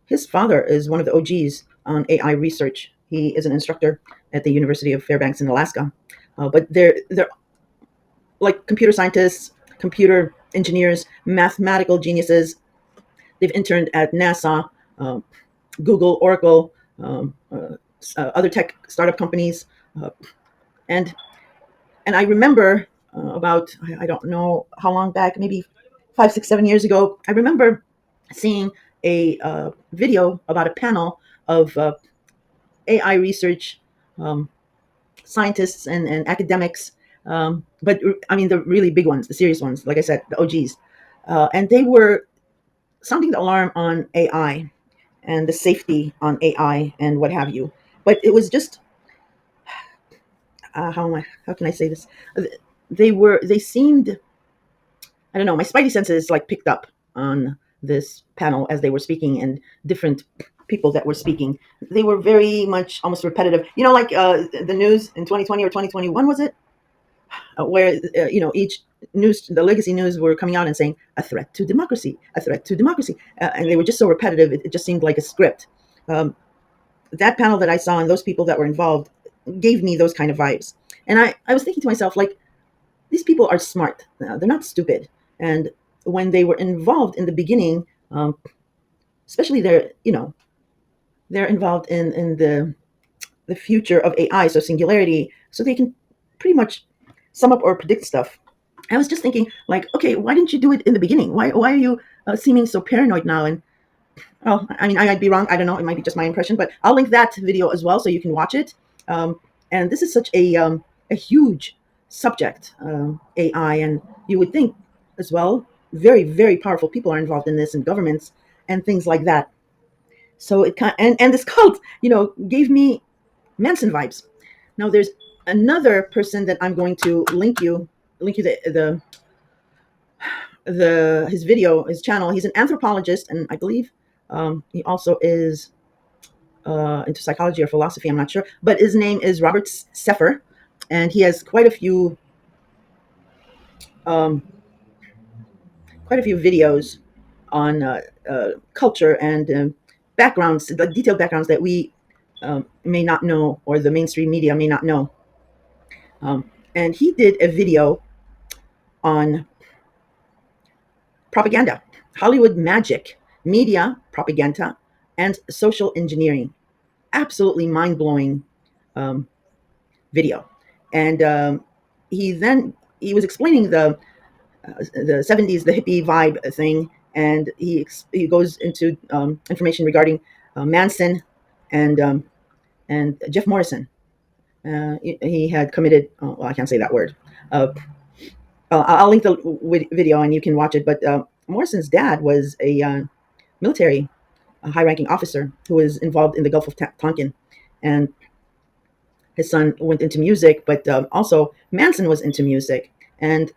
His father is one of the OGs on AI research. He is an instructor at the University of Fairbanks in Alaska. But they're like computer scientists, computer engineers, mathematical geniuses. They've interned at NASA, Google, Oracle, other tech startup companies, uh, and and I remember about I don't know how long back, maybe 5, 6, 7 years ago. I remember seeing a video about a panel of AI research um, scientists and academics, but I mean the really big ones, the serious ones, like I said, the OGs, and they were sounding the alarm on AI and the safety on AI and what have you. But it was just how can I say this? They seemed, I don't know, my spidey senses like picked up on this panel as they were speaking, and different people that were speaking. They were very much almost repetitive. Like the news in 2020 or 2021, was it? Where each news, the legacy news, were coming out and saying a threat to democracy, a threat to democracy, and they were just so repetitive. It just seemed like a script. That panel that I saw and those people that were involved gave me those kind of vibes. And I was thinking to myself, like, these people are smart. They're not stupid. And when they were involved in the beginning, especially they're involved in the future of AI, so singularity, so they can pretty much sum up or predict stuff. I was just thinking, like, okay, why didn't you do it in the beginning? Why are you seeming so paranoid now? And well, I mean, I might be wrong. I don't know. It might be just my impression, but I'll link that video as well so you can watch it. And this is such a huge subject, AI, and you would think as well, very, very powerful people are involved in this, and governments and things like that. So it kind and this cult, gave me Manson vibes. Now there's another person that I'm going to link you the his video, his channel. He's an anthropologist, and I believe he also is into psychology or philosophy. I'm not sure, but his name is Robert Seffer, and he has um, quite a few videos on culture and backgrounds, the detailed backgrounds that we may not know, or the mainstream media may not know. And he did a video on propaganda, Hollywood magic, media propaganda, and social engineering. Absolutely mind blowing um, video. And he was explaining the 70s, the hippie vibe thing, and he goes into information regarding Manson and Jeff Morrison. He had committed. Oh, well, I can't say that word. I'll link the video and you can watch it. But Morrison's dad was a military high-ranking officer who was involved in the Gulf of Tonkin, and his son went into music, but also Manson was into music, and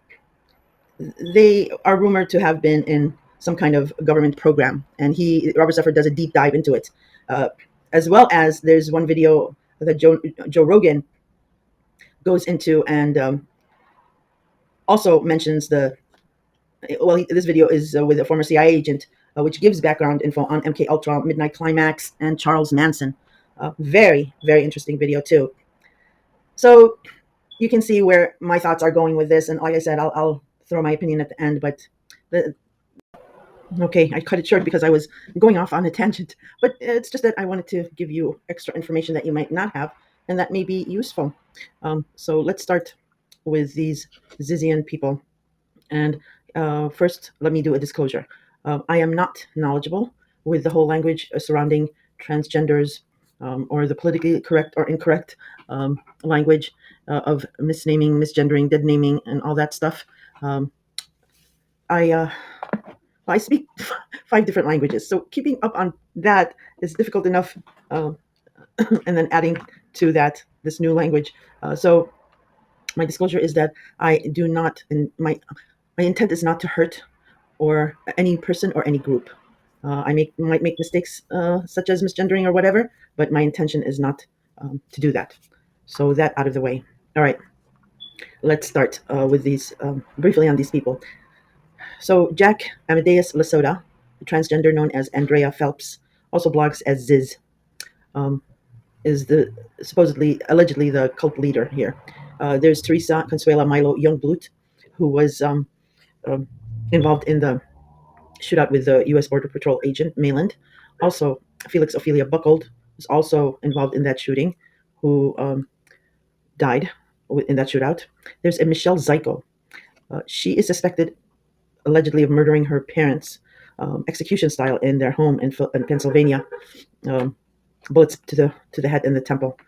they are rumored to have been in some kind of government program. And Robert Seffer, does a deep dive into it, uh, as well as there's one video that Joe Rogan goes into, and also mentions this video is with a former CIA agent, which gives background info on MK Ultra, Midnight Climax, and Charles Manson. Very, very interesting video too. So you can see where my thoughts are going with this. And like I said, I'll throw my opinion at the end. But okay, I cut it short because I was going off on a tangent. But it's just that I wanted to give you extra information that you might not have, and that may be useful. So let's start. with these Zizian people. And first, let me do a disclosure. I am not knowledgeable with the whole language surrounding transgenders, or the politically correct or incorrect language of misnaming, misgendering, dead naming, and all that stuff. Um, I I speak five different languages, so keeping up on that is difficult enough. Um, and then adding to that this new language. So my disclosure is that I do not, and my intent is not to hurt or any person or any group. I might make mistakes such as misgendering or whatever, but my intention is not to do that. So that out of the way. All right, let's start with these briefly on these people. So Jack Amadeus Lasota, a transgender known as Andrea Phelps, also blogs as Ziz, um, is the supposedly, allegedly, the cult leader here. There's Teresa Consuela Milo Youngblood, who was um, involved in the shootout with the U.S. Border Patrol agent Mayland. Also, Felix Ophelia Buckled was also involved in that shooting, who died in that shootout. There's a Michelle Zyko. She is suspected, allegedly, of murdering her parents, execution style, in their home in Pennsylvania. Um, Bullets to the head and the temple.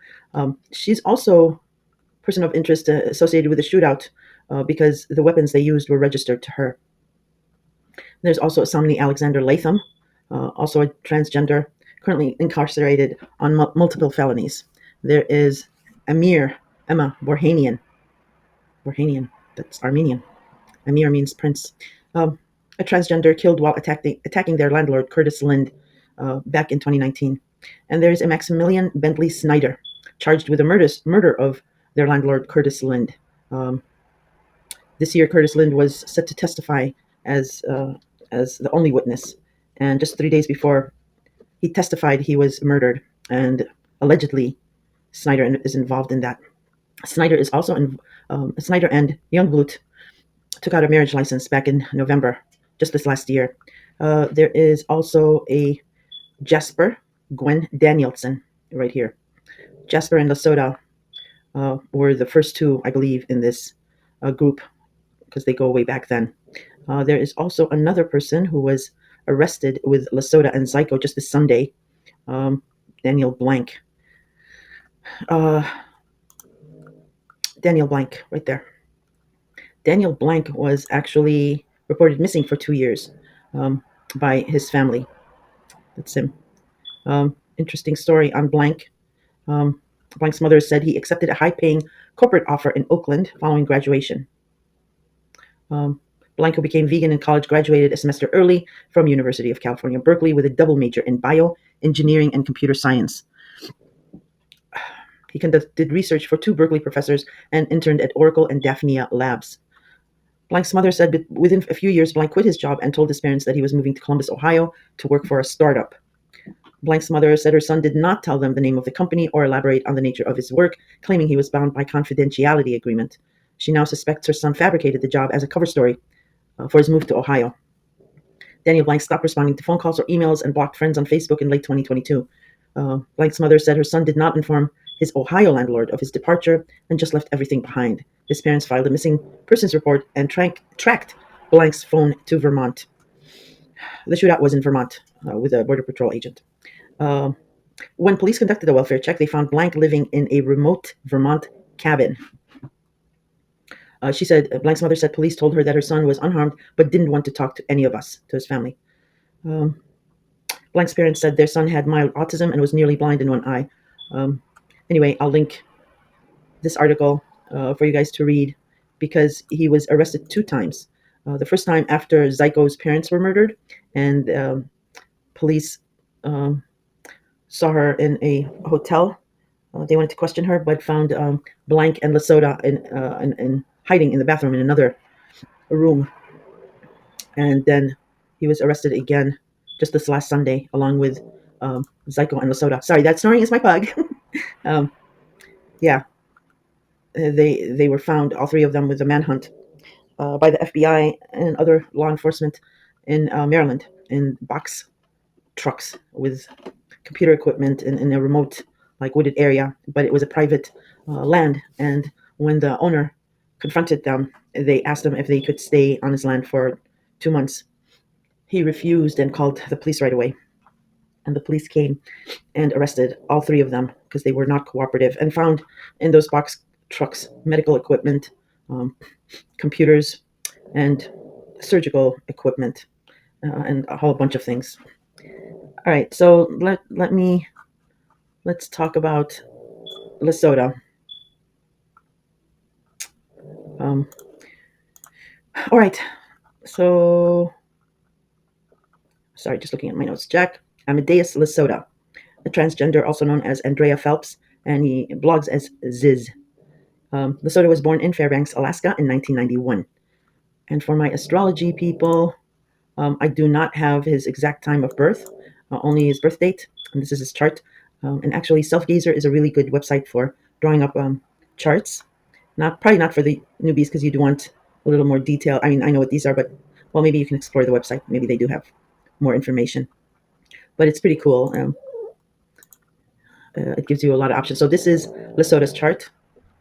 She's also a person of interest associated with the shootout because the weapons they used were registered to her. There's also Somni Alexander Latham, also a transgender, currently incarcerated on multiple felonies. There is Amir Emma Borhanian. Borhanian, that's Armenian. Amir means prince. Um, a transgender killed while attacking their landlord, Curtis Lind, back in 2019. And there's a Maximilian Bentley Snyder, charged with the murder of their landlord, Curtis Lind. Um, this year, Curtis Lind was set to testify as the only witness. And just 3 days before he testified, he was murdered. And allegedly, Snyder is involved in that. Snyder is also Snyder and Youngblood took out a marriage license back in November, just this last year. There is also a Jasper Gwen Danielson right here. Jasper and Lasota were the first two, I believe, in this group because they go way back then. There is also another person who was arrested with Lasota and Zyko just this Sunday, Daniel Blank. Daniel Blank, right there. Daniel Blank was actually reported missing for 2 years by his family. That's him. Interesting story on Blank. Blank's mother said he accepted a high-paying corporate offer in Oakland following graduation. Blank, who became vegan in college, graduated a semester early from University of California, Berkeley, with a double major in bioengineering and computer science. He did research for two Berkeley professors and interned at Oracle and Daphnia Labs. Blank's mother said within a few years, Blank quit his job and told his parents that he was moving to Columbus, Ohio to work for a startup. Blank's mother said her son did not tell them the name of the company or elaborate on the nature of his work, claiming he was bound by confidentiality agreement. She now suspects her son fabricated the job as a cover story for his move to Ohio. Daniel Blank stopped responding to phone calls or emails and blocked friends on Facebook in late 2022. Blank's mother said her son did not inform his Ohio landlord of his departure and just left everything behind. His parents filed a missing persons report and tracked Blank's phone to Vermont. The shootout was in Vermont with a Border Patrol agent. When police conducted a welfare check, they found Blank living in a remote Vermont cabin. She said, Blank's mother said police told her that her son was unharmed but didn't want to talk to any of us, to his family. Blank's parents said their son had mild autism and was nearly blind in one eye. Anyway, I'll link this article for you guys to read because he was arrested 2 times. The first time after Zyko's parents were murdered, and police saw her in a hotel. They wanted to question her, but found Blank and Lasota in hiding in the bathroom in another room. And then he was arrested again just this last Sunday, along with Zyko and Lasota. Sorry, that snoring is my pug. Yeah, they were found, all 3 of them, with a manhunt by the FBI and other law enforcement in Maryland in box trucks with computer equipment in a remote, like, wooded area, but it was a private land. And when the owner confronted them. They asked him if they could stay on his land for 2 months. He refused and called the police right away. And the police came and arrested all three of them because they were not cooperative, and found in those box trucks medical equipment, um, computers, and surgical equipment, and a whole bunch of things. All right, so let's talk about Lesotho. Um, all right, so sorry, just looking at my notes. Jack Amadeus Lesotho, a transgender, also known as Andrea Phelps, and he blogs as Ziz. Lesotho was born in Fairbanks, Alaska in 1991. And for my astrology people, I do not have his exact time of birth, only his birth date, and this is his chart. And actually, Selfgazer is a really good website for drawing up charts. Probably not for the newbies because you do want a little more detail. I mean, I know what these are, but well, maybe you can explore the website. Maybe they do have more information, but it's pretty cool. It gives you a lot of options. So this is Lesotho's chart.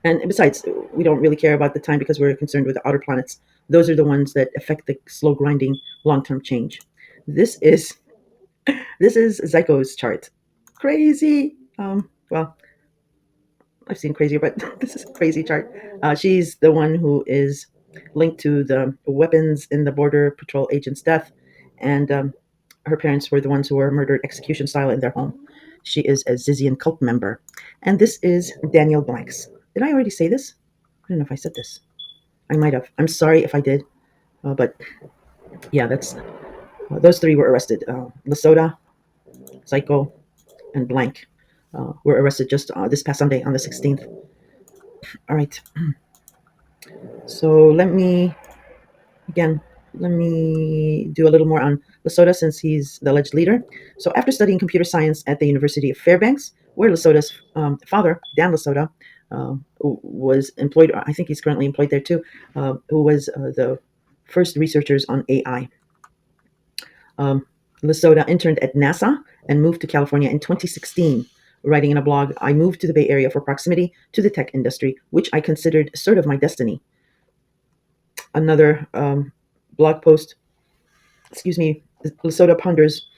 And besides, we don't really care about the time because we're concerned with the outer planets. Those are the ones that affect the slow grinding long-term change. This is Zyko's chart. Crazy. Well, I've seen crazier, but this is a crazy chart. She's the one who is linked to the weapons in the border patrol agent's death, and her parents were the ones who were murdered execution style in their home. She is a Zizian cult member, and this is Daniel Blanks. Did I already say this? I don't know if I said this. I might have. I'm sorry if I did, but yeah, that's those three were arrested. Lesotho, Psycho, and Blank were arrested just this past Sunday on the 16th. All right. So again, let me do a little more on Lesotho since he's the alleged leader. So after studying computer science at the University of Fairbanks, where Lesotho's father, Dan Lesotho, who was employed, I think he's currently employed there too, who was the first researchers on AI. Lesotho interned at NASA and moved to California in 2016, writing in a blog, I moved to the Bay Area for proximity to the tech industry, which I considered sort of my destiny. Another blog post, Lesotho ponders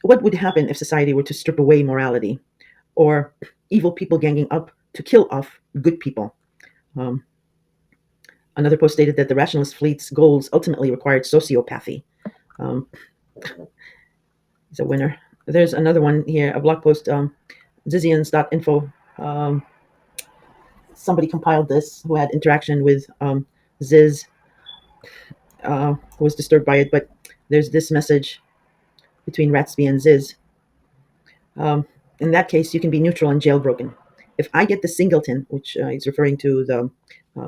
what would happen if society were to strip away morality, or evil people ganging up to kill off good people. Um, Another post stated that the rationalist fleet's goals ultimately required sociopathy. Um, he's a winner. There's another one here, a blog post, Zizians.info. Somebody compiled this who had interaction with Ziz, who was disturbed by it, but there's this message between Ratsby and Ziz. In that case, you can be neutral and jailbroken. If I get the singleton, which is referring to the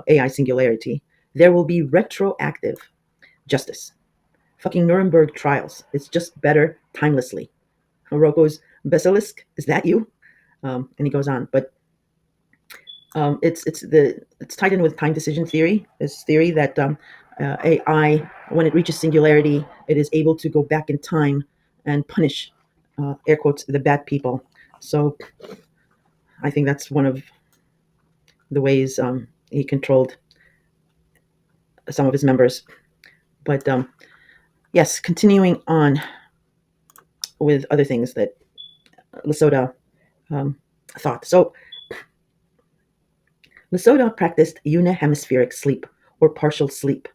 AI singularity, there will be retroactive justice. Fucking Nuremberg trials. It's just better timelessly. Rocco's Basilisk, is that you? And he goes on, but it's tied in with time decision theory. This theory that AI, when it reaches singularity, it is able to go back in time and punish, air quotes, the bad people. So I think that's one of the ways he controlled some of his members. But yes, continuing on with other things that Lesotho thought. So Lesotho practiced unihemispheric sleep or partial sleep.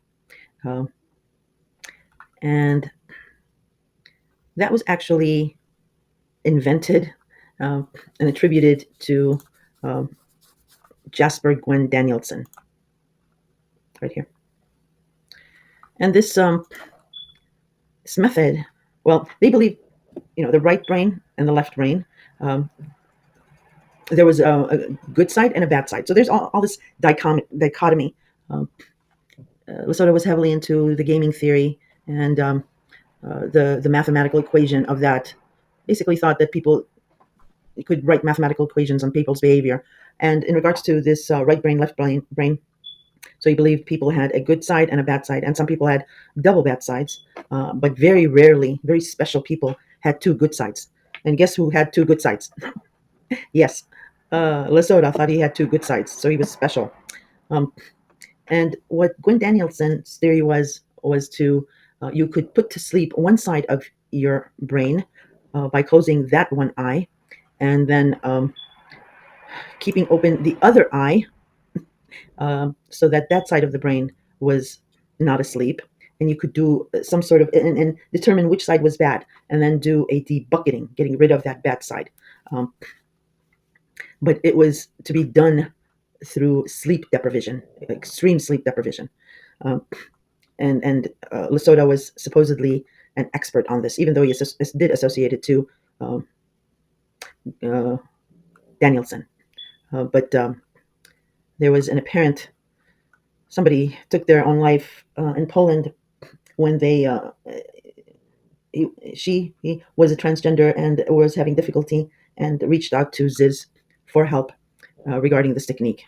And that was actually invented and attributed to Jasper Gwen Danielson, right here. And this method, well, they believe, the right brain and the left brain, there was a good side and a bad side. So there's all this dichotomy. Lesotho was heavily into the gaming theory and the mathematical equation of that. Basically thought that people could write mathematical equations on people's behavior. And in regards to this right brain, left brain, so he believed people had a good side and a bad side, and some people had double bad sides, but very rarely, very special people had two good sides. And guess who had two good sides? Yes, Lesotho thought he had two good sides, so he was special. Um, And what Gwen Danielson's theory was to you could put to sleep one side of your brain by closing that one eye, and then keeping open the other eye, so that that side of the brain was not asleep. And you could do some sort of and determine which side was bad, and then do a debucketing, getting rid of that bad side. Um, but it was to be done through sleep deprivation, extreme sleep deprivation. Um, and Lasoda was supposedly an expert on this, even though he did associate it to um, uh, Danielson. But there was an apparent somebody took their own life in Poland when he was a transgender and was having difficulty and reached out to Ziz for help regarding this technique.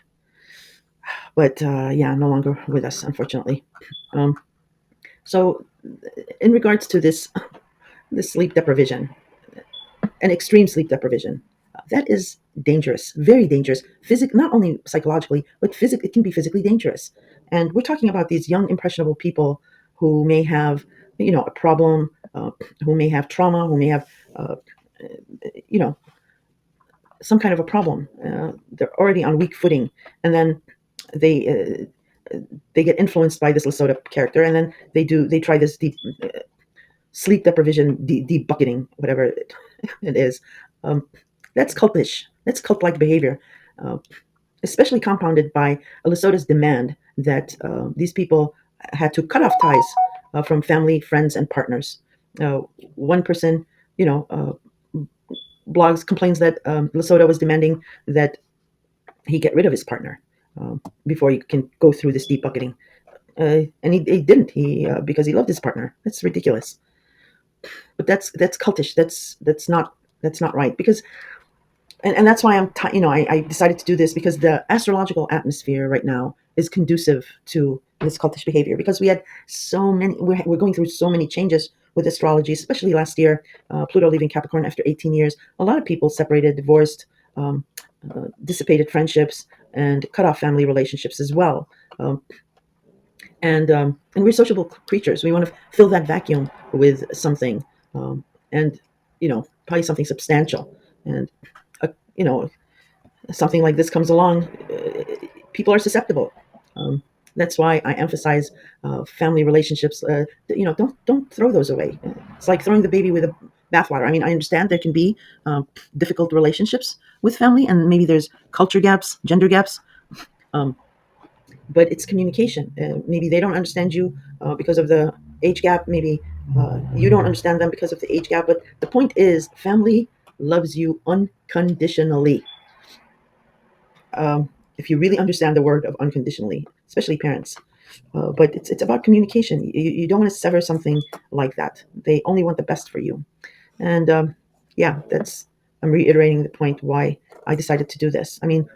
But yeah, no longer with us, unfortunately. Um, so, in regards to this sleep deprivation, and extreme sleep deprivation, that is dangerous, very dangerous. Not only psychologically, but it can be physically dangerous. And we're talking about these young, impressionable people who may have, a problem, who may have trauma, who may have, uh, you know, some kind of a problem. They're already on weak footing, and then they they get influenced by this Lesotho character, and then they try this deep sleep deprivation, debucketing, whatever it is. Um, that's cultish. That's cult-like behavior, uh, especially compounded by Lesotho's demand that these people had to cut off ties from family, friends, and partners. One person, you know, blogs complains that Lesotho was demanding that he get rid of his partner before he can go through this debucketing. And he didn't. Because he loved his partner. That's ridiculous. But that's cultish. That's not right. Because and that's why I decided to do this, because the astrological atmosphere right now is conducive to this cultish behavior, because we had so many we're going through so many changes with astrology, especially last year, Pluto leaving Capricorn after 18 years. A lot of people separated, divorced, um, dissipated friendships, and cut off family relationships as well. um, and we're sociable creatures. We want to fill that vacuum with something, and probably something substantial. And you know something like this comes along, people are susceptible. Um, that's why I emphasize family relationships. Don't throw those away. It's like throwing the baby with the bathwater. I mean, I understand there can be difficult relationships with family, and maybe there's culture gaps, gender gaps, um, but it's communication. Maybe they don't understand you because of the age gap. Maybe you don't understand them because of the age gap. But the point is, family loves you unconditionally. If you really understand the word of unconditionally, especially parents. But it's about communication. You don't want to sever something like that. They only want the best for you. And yeah, I'm reiterating the point why I decided to do this. I mean,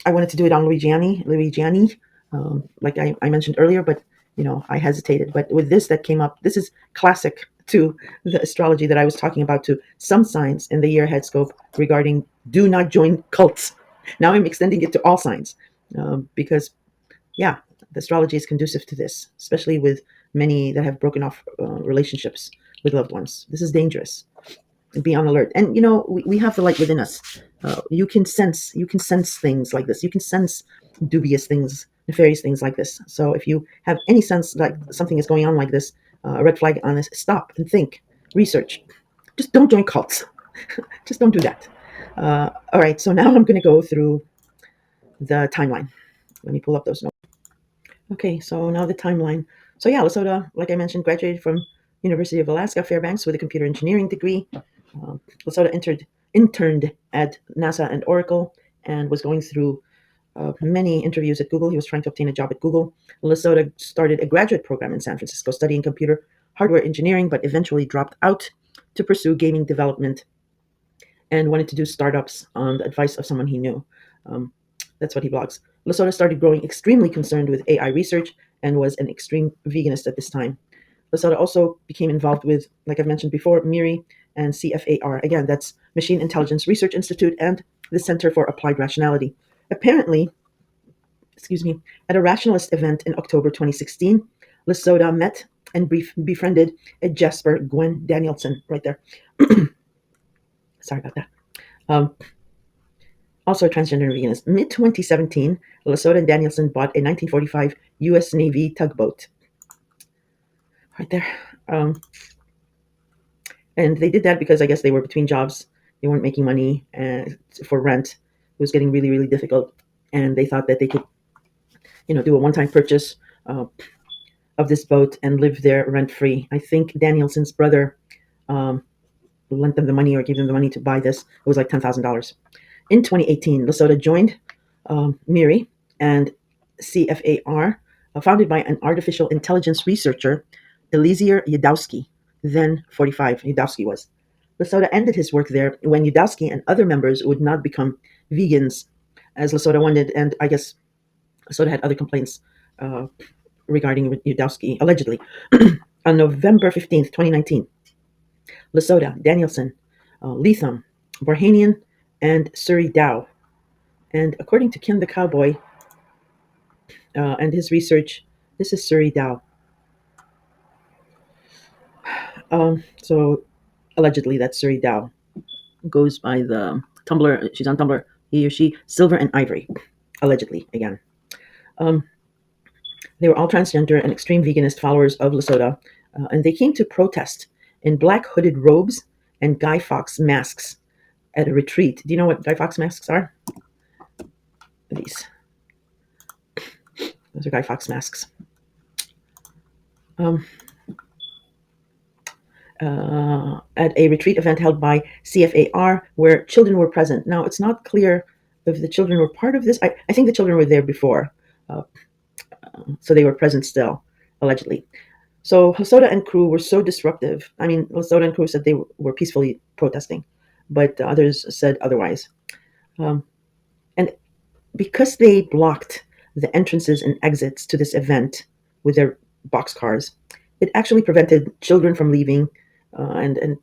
I wanted to do it on Luigiani, like I mentioned earlier, but I hesitated. But with this that came up, this is classic to the astrology that I was talking about, to some signs in the year ahead scope regarding do not join cults. Now I'm extending it to all signs, because yeah, the astrology is conducive to this, especially with many that have broken off relationships with loved ones. This is dangerous. Be on alert. And we have the light within us. You can sense things like this. You can sense dubious things, nefarious things like this. So if you have any sense that something is going on like this, a red flag on this, stop and think, research. Just don't join cults. Just don't do that. All right, so now I'm going to go through the timeline. Let me pull up those notes. Okay, so now the timeline. So yeah, Lesotho, like I mentioned, graduated from University of Alaska Fairbanks with a computer engineering degree. Lesotho interned at NASA and Oracle, and was going through many interviews at Google. He was trying to obtain a job at Google. Lesotho started a graduate program in San Francisco studying computer hardware engineering, but eventually dropped out to pursue gaming development, and wanted to do startups on the advice of someone he knew. Um, that's what he blogs. Lesotho started growing extremely concerned with AI research and was an extreme veganist at this time. Lesotho also became involved with, like I've mentioned before, MIRI and CFAR. Again, that's Machine Intelligence Research Institute and the Center for Applied Rationality. Apparently, excuse me, at a rationalist event in October 2016, Lesota met and befriended a Jasper Gwen Danielson, right there. Sorry about that. Um, Also a transgender veganist. Mid 2017, Lesota and Danielson bought a 1945 U.S. Navy tugboat, right there. And they did that because I guess they were between jobs. They weren't making money for rent. It was getting really, really difficult. And they thought that they could, do a one-time purchase uh, of this boat and live there rent-free. I think Danielson's brother um, lent them the money or gave them the money to buy this. It was like $10,000. In 2018, Lesota joined MIRI and CFAR, founded by an artificial intelligence researcher, Eliezer Yudowski, then 45. Yudowski was. Lesota ended his work there when Yudowski and other members would not become vegans, as Lesota wanted, and I guess Lesota had other complaints uh, regarding Yudowski, allegedly. On November 15th, 2019, Lesota, Danielson, Leatham, Borhanian, and Suri Dow. And according to Ken the Cowboy and his research, this is Suri Dow. So allegedly, that's Suri Dow. Goes by the Tumblr. She's on Tumblr. He or she, Silver and Ivory. Allegedly, again. Um, they were all transgender and extreme veganist followers of Lesota, and they came to protest in black hooded robes and Guy Fawkes masks at a retreat. Do you know what Guy Fawkes masks are? These. Those are Guy Fawkes masks. At a retreat event held by CFAR where children were present. Now, it's not clear if the children were part of this. I think the children were there before, so they were present still, allegedly. So Lesota and crew were so disruptive. I mean, Lesota and crew said they were peacefully protesting, but others said otherwise. And because they blocked the entrances and exits to this event with their boxcars, it actually prevented children from leaving. And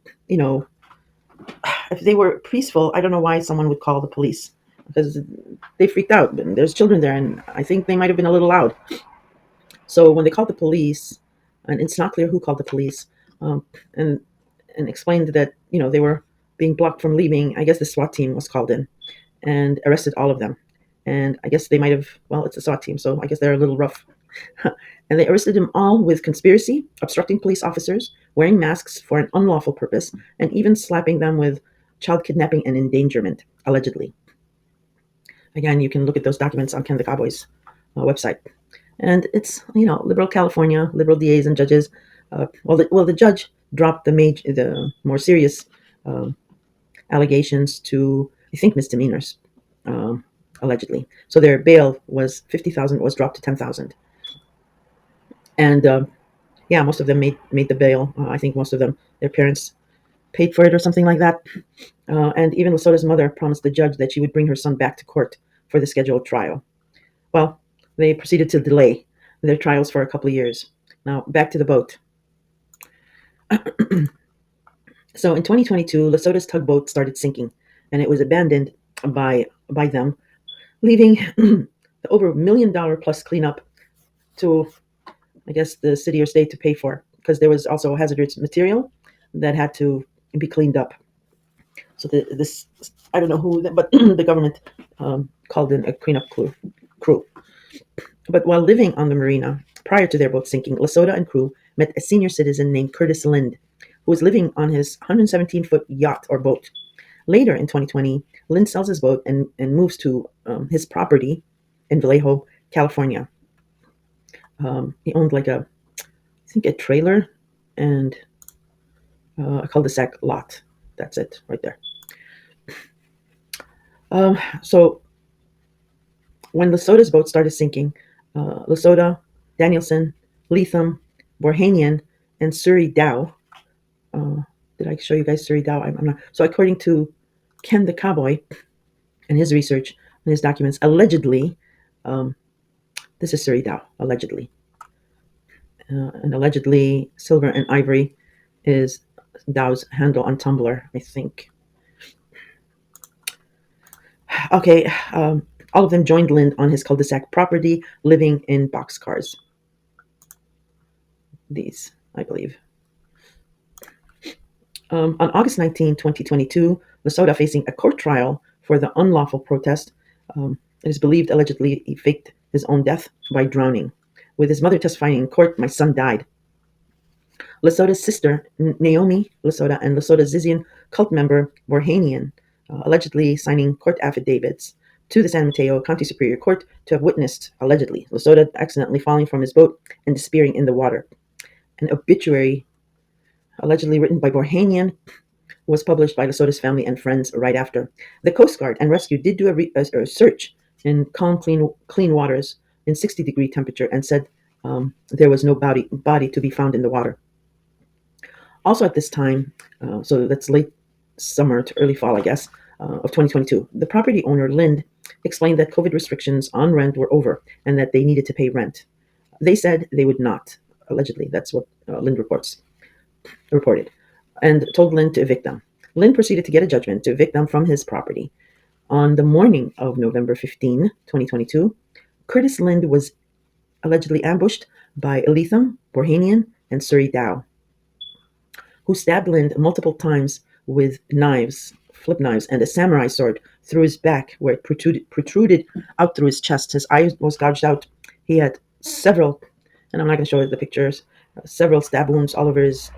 if they were peaceful, I don't know why someone would call the police, because they freaked out. And there's children there, and I think they might have been a little loud. So when they called the police, and it's not clear who called the police, and explained that they were being blocked from leaving, I guess the SWAT team was called in and arrested all of them. And I guess they might have, well, it's a SWAT team, so I guess they're a little rough. And they arrested them all with conspiracy, obstructing police officers, wearing masks for an unlawful purpose, and even slapping them with child kidnapping and endangerment, allegedly. Again, you can look at those documents on Ken the Cowboy's website. And it's, liberal California, liberal DAs and judges. The judge dropped the more serious allegations to, I think, misdemeanors, allegedly. So their bail was $50,000, was dropped to $10,000. And most of them made the bail. I think most of them, their parents paid for it or something like that. And even Lesota's mother promised the judge that she would bring her son back to court for the scheduled trial. Well, they proceeded to delay their trials for a couple of years. Now, back to the boat. So in 2022, Lesota's tugboat started sinking, and it was abandoned by them, leaving the over $1 million plus cleanup to, I guess, the city or state to pay for, because there was also hazardous material that had to be cleaned up. So this, I don't know who, but the government called in a cleanup crew. But while living on the marina prior to their boat sinking, Lesota and crew met a senior citizen named Curtis Lind, who was living on his 117-foot yacht or boat. Later in 2020, Lind sells his boat and moves to his property in Vallejo, California. He owned I think a trailer and a cul-de-sac lot. That's it right there. So when Lesota's boat started sinking, Lesota, Danielson, Leatham, Borhanian, and Suri Dow. Did I show you guys Suri Dow? I'm not. So according to Ken the Cowboy and his research and his documents, allegedly, this is Suri Dow, allegedly. And allegedly, Silver and Ivory is Dow's handle on Tumblr, I think. Okay, All of them joined Lind on his cul-de-sac property, living in boxcars. These, I believe. On August 19, 2022, Lesotho facing a court trial for the unlawful protest. It is believed allegedly he faked his own death by drowning. With his mother testifying in court, my son died. Lesotho's sister, Naomi Lesotho, and Lesotho's Zizian cult member, Borhanian, allegedly signing court affidavits to the San Mateo County Superior Court to have witnessed, allegedly, Lesotho accidentally falling from his boat and disappearing in the water. An obituary, allegedly written by Borhanian, was published by Lesotho's family and friends right after. The Coast Guard and rescue did do a search in calm, clean waters in 60-degree temperature and said there was no body to be found in the water. Also at this time, so that's late summer to early fall, I guess, of 2022, the property owner, Lind, explained that COVID restrictions on rent were over and that they needed to pay rent. They said they would not, allegedly. That's what Lind reported, and told Lind to evict them. Lind proceeded to get a judgment to evict them from his property. On the morning of November 15, 2022, Curtis Lind was allegedly ambushed by Elitham, Borhanian, and Suri Dow, who stabbed Lind multiple times with knives, flip knives, and a samurai sword through his back, where it protruded out through his chest. His eye was gouged out. He had several, and I'm not going to show you the pictures, several stab wounds all over his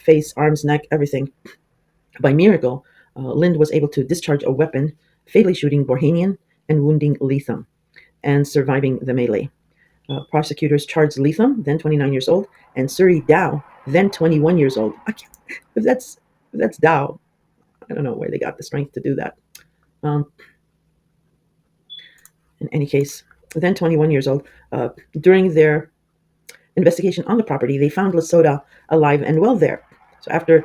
face, arms, neck, everything. By miracle, Lind was able to discharge a weapon, fatally shooting Borhanian and wounding Elitham, and surviving the melee. Prosecutors charged Elitham, then 29 years old, and Suri Dow, then 21 years old. If that's Dow, I don't know where they got the strength to do that. In any case, then 21 years old, during their investigation on the property, they found Lesotho alive and well there. So after,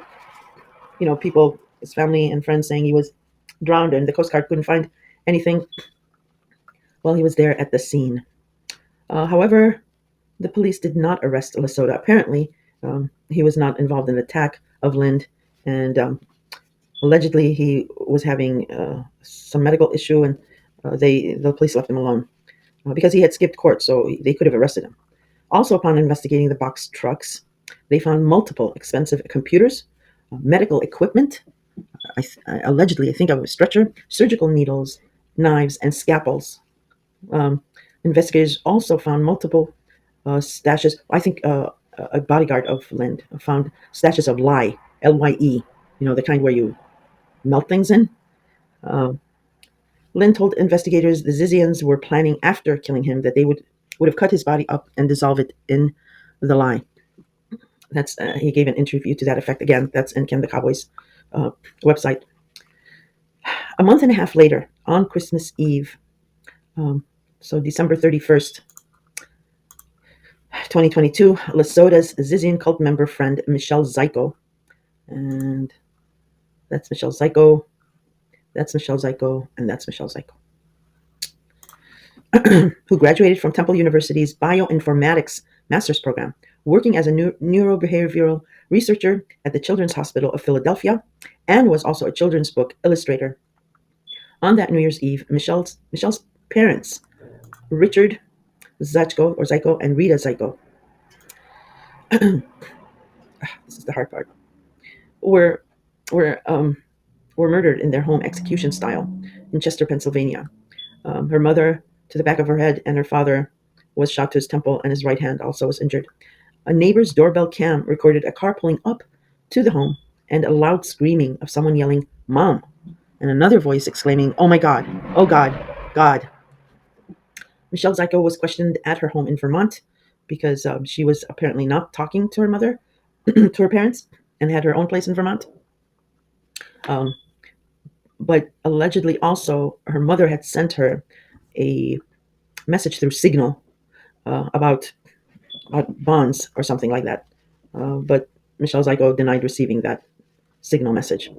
people, his family and friends saying he was drowned and the Coast Guard couldn't find anything, well, he was there at the scene. However, the police did not arrest Lesotho. Apparently, he was not involved in the attack of Lind, and allegedly he was having some medical issue, and the police left him alone because he had skipped court, so they could have arrested him. Also, upon investigating the box trucks, they found multiple expensive computers, medical equipment, allegedly, I think of a stretcher, surgical needles, knives, and scalpels. Investigators also found multiple stashes. I think a bodyguard of Lind found stashes of lye, Lye, the kind where you melt things in. Lind told investigators the Zizians were planning after killing him that they would have cut his body up and dissolve it in the lye. That's he gave an interview to that effect. Again, that's in Ken the Cowboy's website. A month and a half later, on Christmas Eve, so December 31st, 2022, Lesotho's Zizian cult member friend Michelle Zyko, and that's Michelle Zyko, that's Michelle Zyko, and that's Michelle Zyko, who graduated from Temple University's Bioinformatics Master's Program, working as a neurobehavioral researcher at the Children's Hospital of Philadelphia, and was also a children's book illustrator. On that New Year's Eve, Michelle's parents, Richard Zyko and Rita Zyko, this is the hard part, were murdered in their home execution style in Chester, Pennsylvania. Her mother to the back of her head, and her father was shot to his temple, and his right hand also was injured. A neighbor's doorbell cam recorded a car pulling up to the home and a loud screaming of someone yelling, "Mom," and another voice exclaiming, "Oh my God, oh God, God." Michelle Zyko was questioned at her home in Vermont because she was apparently not talking to her mother, to her parents, and had her own place in Vermont. But allegedly also her mother had sent her a message through Signal about bonds or something like that. But Michelle Zyko denied receiving that Signal message.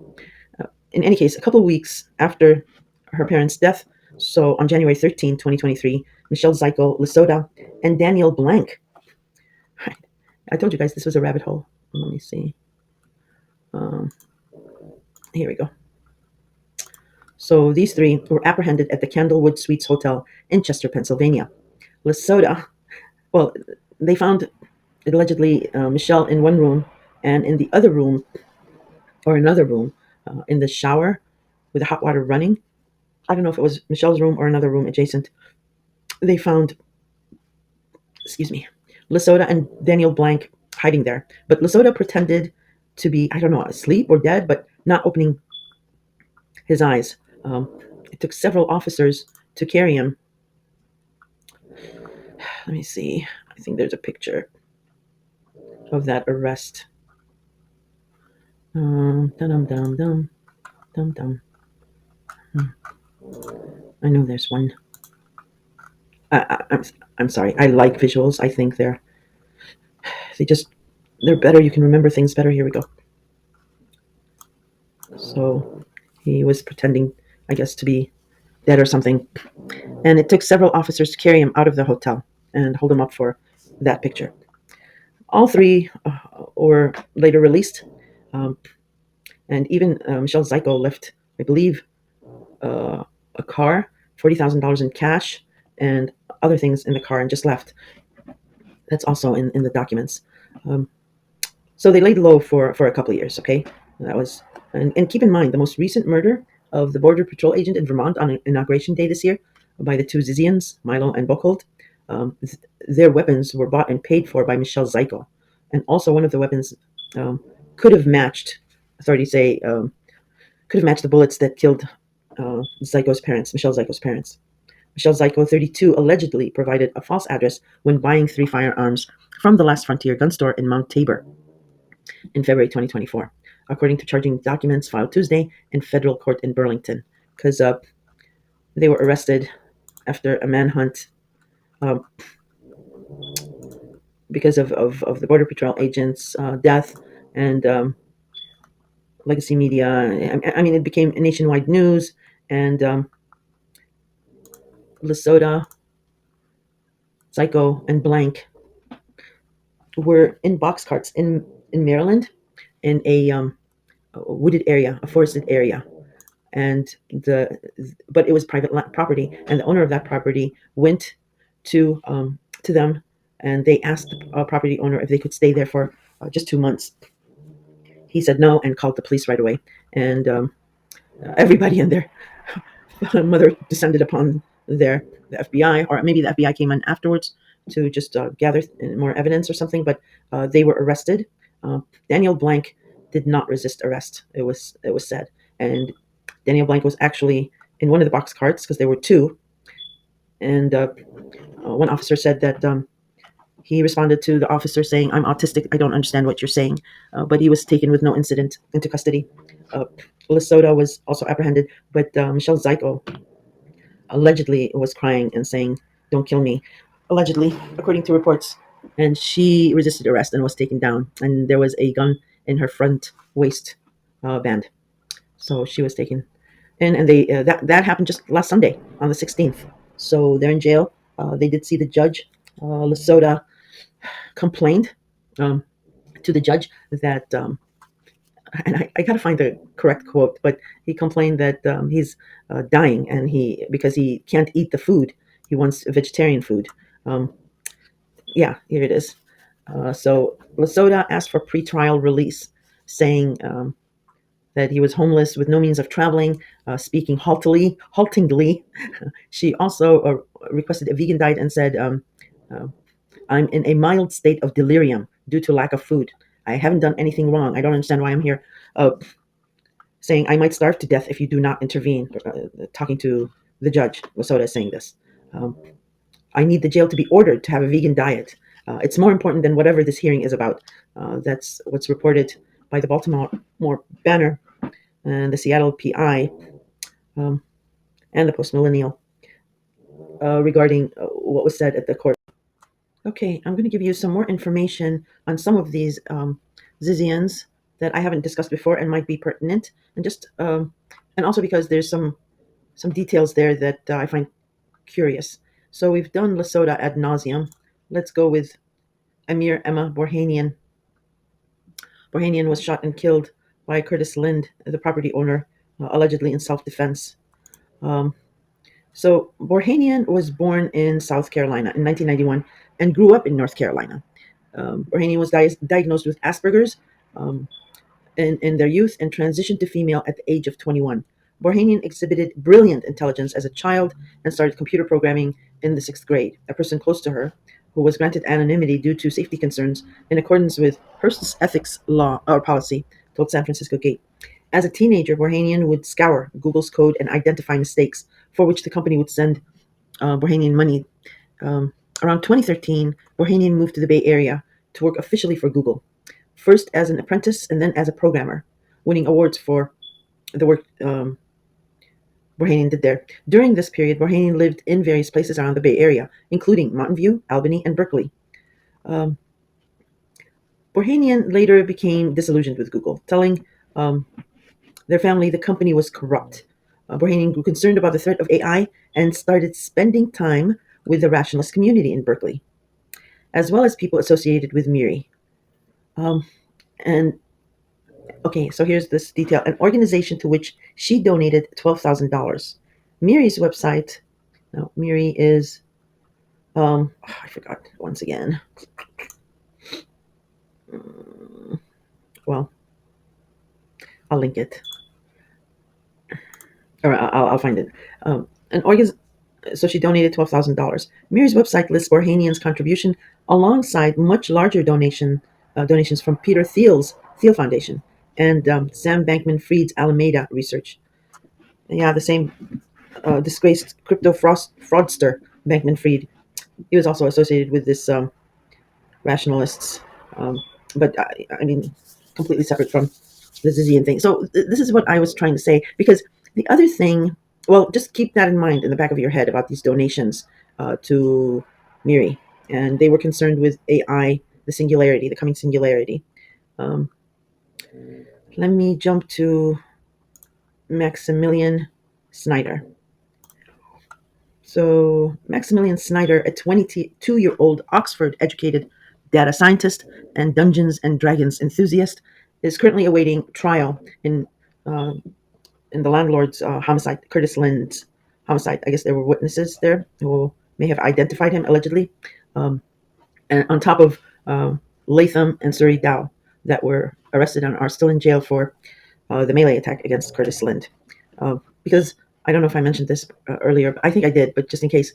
In any case, a couple of weeks after her parents' death, so on January 13, 2023, Michelle Zyko, Lesotho, and Daniel Blank. I told you guys this was a rabbit hole. Let me see. Here we go. So these three were apprehended at the Candlewood Suites Hotel in Chester, Pennsylvania. Lesota, well, they found allegedly Michelle in one room, and in the other room, or another room, in the shower with the hot water running. I don't know if it was Michelle's room or another room adjacent. They found, excuse me, Lesota and Daniel Blank hiding there. But Lesota pretended to be, I don't know, asleep or dead, but not opening his eyes. Um, it took several officers to carry him. Let me see. I think there's a picture of that arrest. Dum dum dum dum dum. I know there's one. I'm sorry. I like visuals. I think they just they're better. You can remember things better. Here we go. So he was pretending, I guess, to be dead or something, and it took several officers to carry him out of the hotel and hold him up for that picture. All three were later released, um, and even Michelle Zyko left, I believe, uh, a car, $40,000 in cash, and other things in the car, and just left. That's also in the documents. Um, so they laid low for a couple of years. Okay, that was, and keep in mind the most recent murder of the Border Patrol agent in Vermont on Inauguration Day this year by the two Zizians, Milo and Bocholt. Their weapons were bought and paid for by Michelle Zyko, and also one of the weapons um, could have matched. Authorities say could have matched the bullets that killed Zyko's parents, Michelle Zyko's parents. Michelle Zyko, 32, allegedly provided a false address when buying 3 firearms from the Last Frontier gun store in Mount Tabor in February 2024, according to charging documents filed Tuesday in federal court in Burlington, because they were arrested after a manhunt um, because of the Border Patrol agent's death and legacy media. I mean, it became nationwide news, and Lesota, Psycho, and Blank were in box carts in Maryland in a wooded area, a forested area, and but it was private property, and the owner of that property went to them, and they asked the property owner if they could stay there for just 2 months. He said no and called the police right away, and everybody in there mother descended upon the FBI, or maybe the FBI came in afterwards to just gather more evidence or something. But they were arrested. Daniel Blank did not resist arrest. It was said, and Daniel Blank was actually in one of the box carts because there were two, and one officer said that he responded to the officer saying, "I'm autistic. I don't understand what you're saying," but he was taken with no incident into custody. Uh, Lesota was also apprehended, but Michelle Zyko allegedly was crying and saying, "Don't kill me," allegedly, according to reports. And she resisted arrest and was taken down. And there was a gun in her front waist band, so she was taken in. And they that happened just last Sunday on the 16th. So they're in jail. They did see the judge. Lesota complained um, to the judge that and I gotta find the correct quote, but he complained that he's dying, and because he can't eat the food, he wants vegetarian food. Um, yeah, here it is. So Lesota asked for pretrial release, saying that he was homeless with no means of traveling, speaking haltingly. She also requested a vegan diet and said, uh, "I'm in a mild state of delirium due to lack of food. I haven't done anything wrong. I don't understand why I'm here." Saying, "I might starve to death if you do not intervene," talking to the judge. Lasoda is saying this. Um, "I need the jail to be ordered to have a vegan diet. It's more important than whatever this hearing is about." That's what's reported by the Baltimore Banner and the Seattle PI, um, and the Post Millennial regarding what was said at the court. Okay, I'm going to give you some more information on some of these Zizians that I haven't discussed before and might be pertinent, and just and also because there's some details there that I find curious. So we've done Lesota ad nauseum. Let's go with Amir Emma Borhanian. Borhanian was shot and killed by Curtis Lind, the property owner, allegedly in self-defense. Um, so Borhanian was born in South Carolina in 1991 and grew up in North Carolina. Borhanian was diagnosed with Asperger's um, in their youth and transitioned to female at the age of 21. Borhanian exhibited brilliant intelligence as a child and started computer programming in the sixth grade. A person close to her, who was granted anonymity due to safety concerns in accordance with Hearst's ethics law or policy, told San Francisco Gate. As a teenager, Borhanian would scour Google's code and identify mistakes, for which the company would send Borhanian money. Um, Around 2013, Borhanian moved to the Bay Area to work officially for Google, first as an apprentice and then as a programmer, winning awards for the work Borhanian did there. During this period, Borhanian lived in various places around the Bay Area, including Mountain View, Albany, and Berkeley. Um, Borhanian later became disillusioned with Google, telling um, their family the company was corrupt. Borhanian grew concerned about the threat of AI and started spending time with the rationalist community in Berkeley, as well as people associated with Miri. Um, and okay, so here's this detail: an organization to which she donated $12,000. Miri's website. No, Miri is. I forgot once again. Well, I'll link it, or I'll find it. An organ. So she donated $12,000. Miri's website lists Borhanian's contribution alongside much larger donations from Peter Thiel Foundation and Sam Bankman-Fried's Alameda Research. Yeah, the same disgraced crypto fraudster Bankman-Fried. He was also associated with this rationalists, um, but I mean, completely separate from the Zizian thing. So this is what I was trying to say, because the other thing, well, just keep that in mind in the back of your head about these donations to Miri, and they were concerned with AI, the coming singularity. Um, Let me jump to Maximilian Snyder. So Maximilian Snyder, a 22-year-old Oxford-educated data scientist and Dungeons and Dragons enthusiast, is currently awaiting trial uh, in the landlord's homicide, Curtis Lynn's homicide. I guess there were witnesses there who may have identified him allegedly, um, and on top of Latham and Suri Dow that were arrested and are still in jail for the melee attack against Curtis Lind. Because I don't know if I mentioned this earlier, but I think I did, but just in case,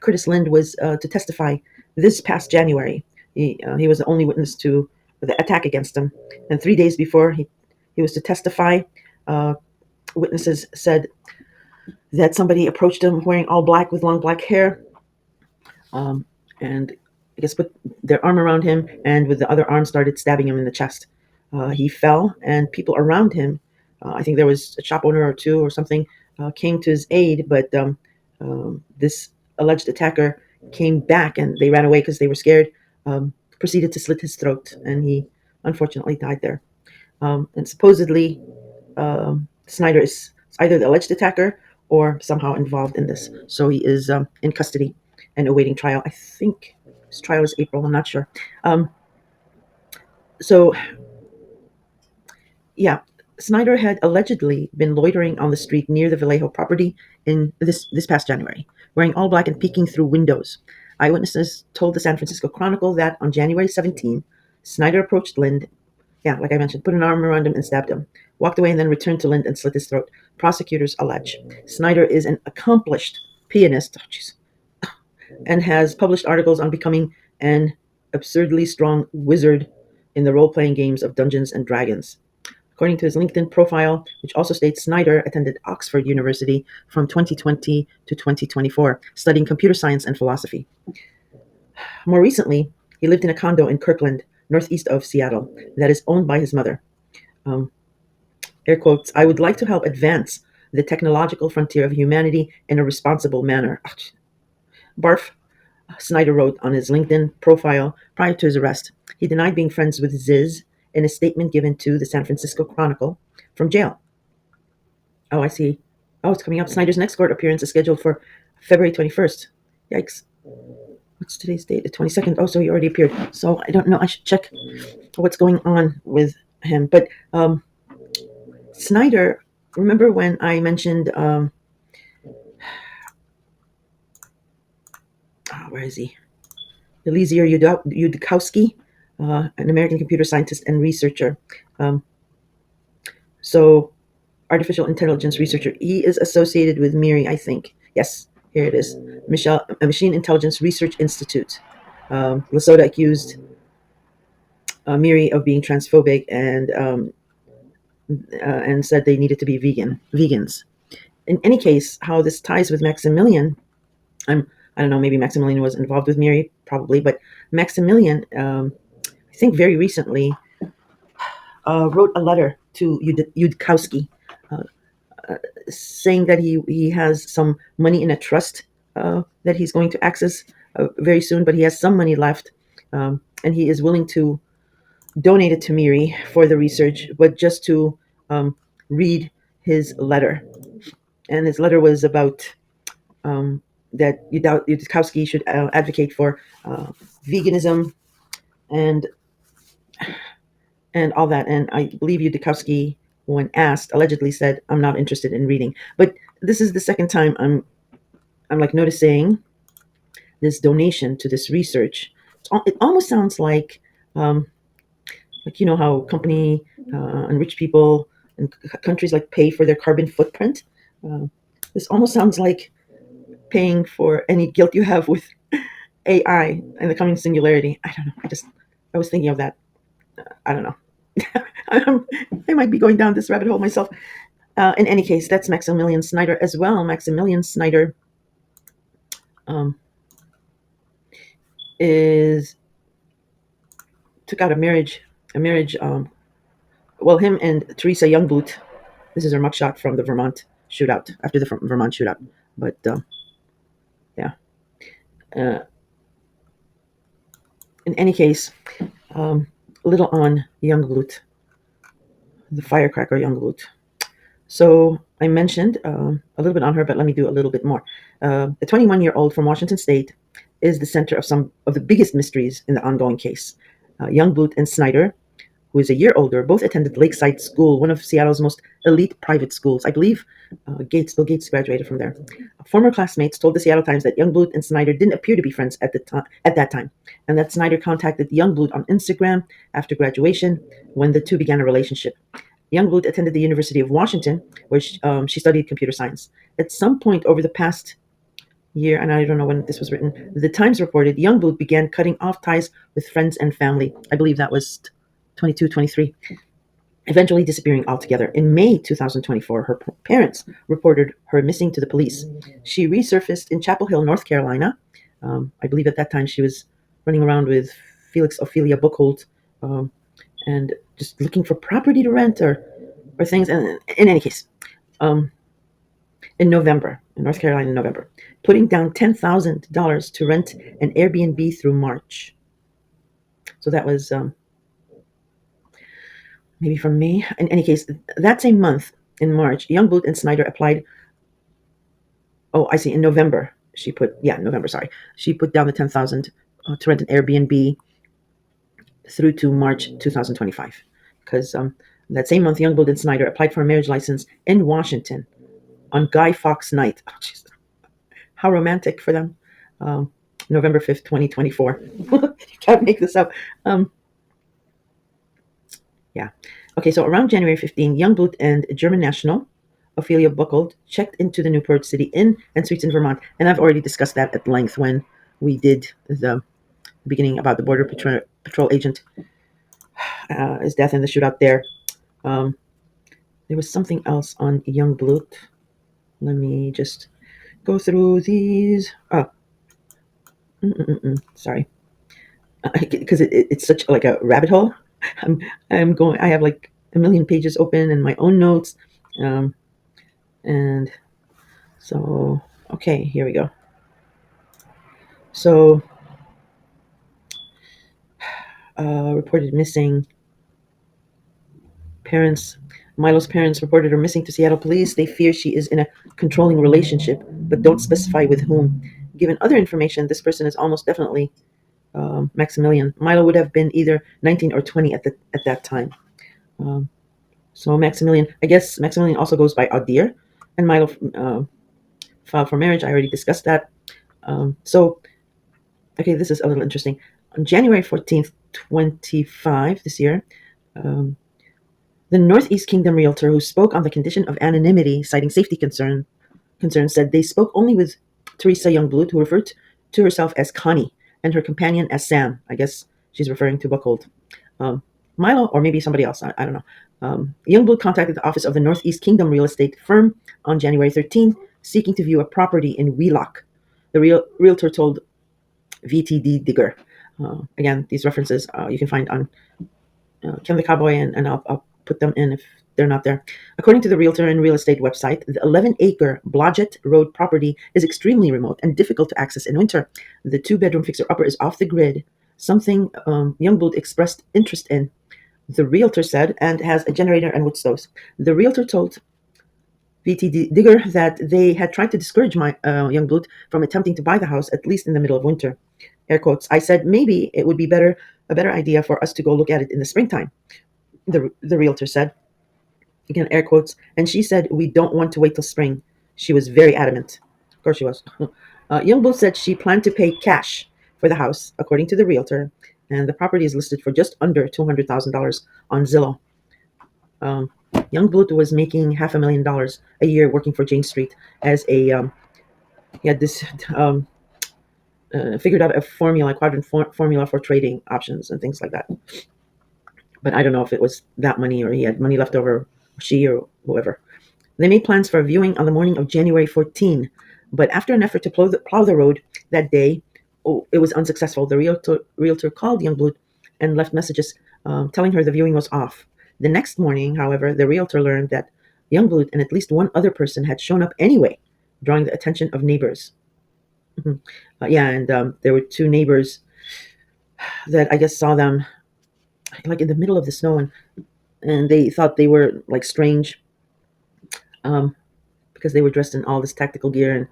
Curtis Lind was to testify this past January. He was the only witness to the attack against him. And 3 days before he was to testify, uh, witnesses said that somebody approached him wearing all black with long black hair, um, and I guess put their arm around him and with the other arm started stabbing him in the chest. He fell, and people around him, I think there was a shop owner or two or something, came to his aid, but this alleged attacker came back and they ran away because they were scared, proceeded to slit his throat, and he unfortunately died there. And supposedly, Snyder is either the alleged attacker or somehow involved in this. So he is in custody and awaiting trial. I think his trial is April. I'm not sure. Um, so yeah, Snyder had allegedly been loitering on the street near the Vallejo property in this past January, wearing all black and peeking through windows. Eyewitnesses told the San Francisco Chronicle that on January 17, Snyder approached Lind. Yeah, like I mentioned, put an arm around him and stabbed him. Walked away and then returned to Lind and slit his throat. Prosecutors allege Snyder is an accomplished pianist, and has published articles on becoming an absurdly strong wizard in the role-playing games of Dungeons and Dragons. According to his LinkedIn profile, which also states Snyder attended Oxford University from 2020 to 2024, studying computer science and philosophy. More recently, he lived in a condo in Kirkland, northeast of Seattle, that is owned by his mother. Um, Air quotes, I would like to help advance the technological frontier of humanity in a responsible manner. Barf, Snyder wrote on his LinkedIn profile prior to his arrest. He denied being friends with Ziz in a statement given to the San Francisco Chronicle from jail. Oh, I see. Oh, it's coming up. Snyder's next court appearance is scheduled for February 21st. Yikes. What's today's date? The 22nd. Oh, so he already appeared. So I don't know. I should check what's going on with him. But Snyder, remember when I mentioned where is he? Eliezer Yudkowsky, an American computer scientist and researcher. Um, so, artificial intelligence researcher. He is associated with MIRI, I think. Yes, here it is. Machine Intelligence Research Institute. Lesotho accused MIRI of being transphobic and said they needed to be vegans. In any case, how this ties with Maximilian, I don't know, maybe Maximilian was involved with Miri, probably, but Maximilian, I think very recently, wrote a letter to Yudkowsky, uh, saying that he has some money in a trust that he's going to access very soon, but he has some money left, and he is willing to donate it to Miri for the research, but just to read his letter. And his letter was about that Yudkowsky should advocate for veganism and all that. And I believe Yudkowsky, when asked, allegedly said, "I'm not interested in reading." But this is the second time I'm like noticing this donation to this research. It almost sounds like you know how company and rich people and countries like pay for their carbon footprint. Uh, this almost sounds like paying for any guilt you have with AI and the coming singularity. I don't know. I was thinking of that. I don't know. I might be going down this rabbit hole myself. In any case, that's Maximilian Snyder as well. Maximilian Snyder um, is took out a marriage. Well, him and Teresa Youngboot. This is her mugshot from the Vermont shootout after the Vermont shootout. But yeah. Uh, in any case, a little on Youngblood, the firecracker Youngblood. So I mentioned a little bit on her, but let me do a little bit more. The 21-year-old from Washington State is the center of some of the biggest mysteries in the ongoing case. Youngblood and Snyder, who is a year older, both attended Lakeside School, one of Seattle's most elite private schools. I believe Bill Gates graduated from there. Former classmates told the Seattle Times that Youngblood and Snyder didn't appear to be friends at that time, and that Snyder contacted Youngblood on Instagram after graduation when the two began a relationship. Youngblood attended the University of Washington, where she studied computer science. At some point over the past year, and I don't know when this was written, the Times reported Youngblood began cutting off ties with friends and family. I believe that was 22, 23, eventually disappearing altogether. In May 2024, her parents reported her missing to the police. She resurfaced in Chapel Hill, North Carolina. I believe at that time she was running around with Felix Ophelia Buchholz, and just looking for property to rent or things. And in any case, in November, in North Carolina, in November, putting down $10,000 to rent an Airbnb through March. So that was maybe from May. In any case, that same month, in March, Youngblood and Snyder applied. Oh, I see. In November, November. Sorry, she put down the 10,000 to rent an Airbnb through to March 2025, because that same month, Youngblood and Snyder applied for a marriage license in Washington on Guy Fawkes night. Oh, geez. How romantic for them. November 5th, 2024. You can't make this up. Yeah. Okay, so around January 15, Youngblood and German national Ophelia Buchholz checked into the Newport City Inn and Suites in Vermont. And I've already discussed that at length when we did the beginning about the Border Patrol agent, his death and the shootout there. There was something else on Youngblood. Let me just go through these. Sorry, because it's such like a rabbit hole. I'm going. I have like a million pages open and my own notes, and so okay, here we go. So, reported missing. Milo's parents reported her missing to Seattle police. They fear she is in a controlling relationship, but don't specify with whom. Given other information, this person is almost definitely Maximilian. Milo would have been either 19 or 20 at that time. So Maximilian, I guess Maximilian also goes by Audir, and Milo filed for marriage. I already discussed that. So Okay, this is a little interesting. On January 14th, 25 this year, um, the Northeast Kingdom realtor who spoke on the condition of anonymity, citing safety concerns, said they spoke only with Teresa Youngblood, who referred to herself as Connie, and her companion as Sam. I guess she's referring to Buckhold. Um, Milo, or maybe somebody else, I don't know. Youngblood contacted the office of the Northeast Kingdom real estate firm on January 13th, seeking to view a property in Wheelock. The realtor told VTD Digger. Again, these references you can find on Kim the Cowboy, and I'll put them in if they're not there. According to the realtor and real estate website, the 11-acre Blodgett Road property is extremely remote and difficult to access in winter. The two-bedroom fixer-upper is off the grid, something Youngblood expressed interest in, the realtor said, and has a generator and wood stoves. The realtor told VT Digger that they had tried to discourage my Youngblood from attempting to buy the house, at least in the middle of winter. Air quotes. I said maybe it would be a better idea for us to go look at it in the springtime. The realtor said, again air quotes, and she said we don't want to wait till spring. She was very adamant. Of course she was. Youngblood said she planned to pay cash for the house, according to the realtor, and the property is listed for just under $200,000 on Zillow. Youngblood was making $500,000 a year working for Jane Street as he had this figured out a formula, quadrant formula for trading options and things like that. But I don't know if it was that money or he had money left over, she or whoever. They made plans for a viewing on the morning of January 14, but after an effort to plow the road that day, it was unsuccessful. The realtor called Youngblood and left messages telling her the viewing was off. The next morning, however, the realtor learned that Youngblood and at least one other person had shown up anyway, drawing the attention of neighbors. Yeah, and there were two neighbors that I guess saw them like in the middle of the snow, and they thought they were like strange um, because they were dressed in all this tactical gear,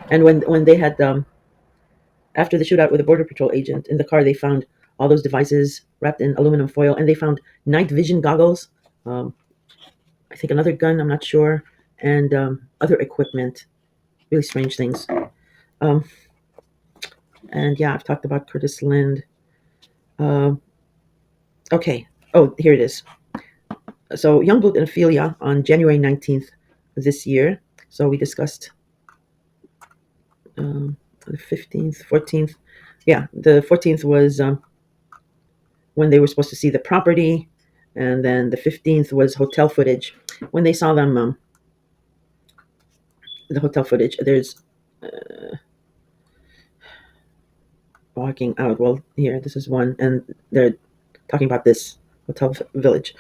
and when they had after the shootout with a border patrol agent in the car, they found all those devices wrapped in aluminum foil, and they found night vision goggles, um, I think another gun, I'm not sure, and other equipment, really strange things. Um, and yeah, I've talked about Curtis Lind. Uh, okay, oh, here it is. So Youngblood and Ophelia on January 19th this year. So we discussed the 15th, 14th. Yeah, the 14th was when they were supposed to see the property, and then the 15th was hotel footage. When they saw them, the hotel footage, there's walking out. Well, here, this is one, and they're talking about this hotel village.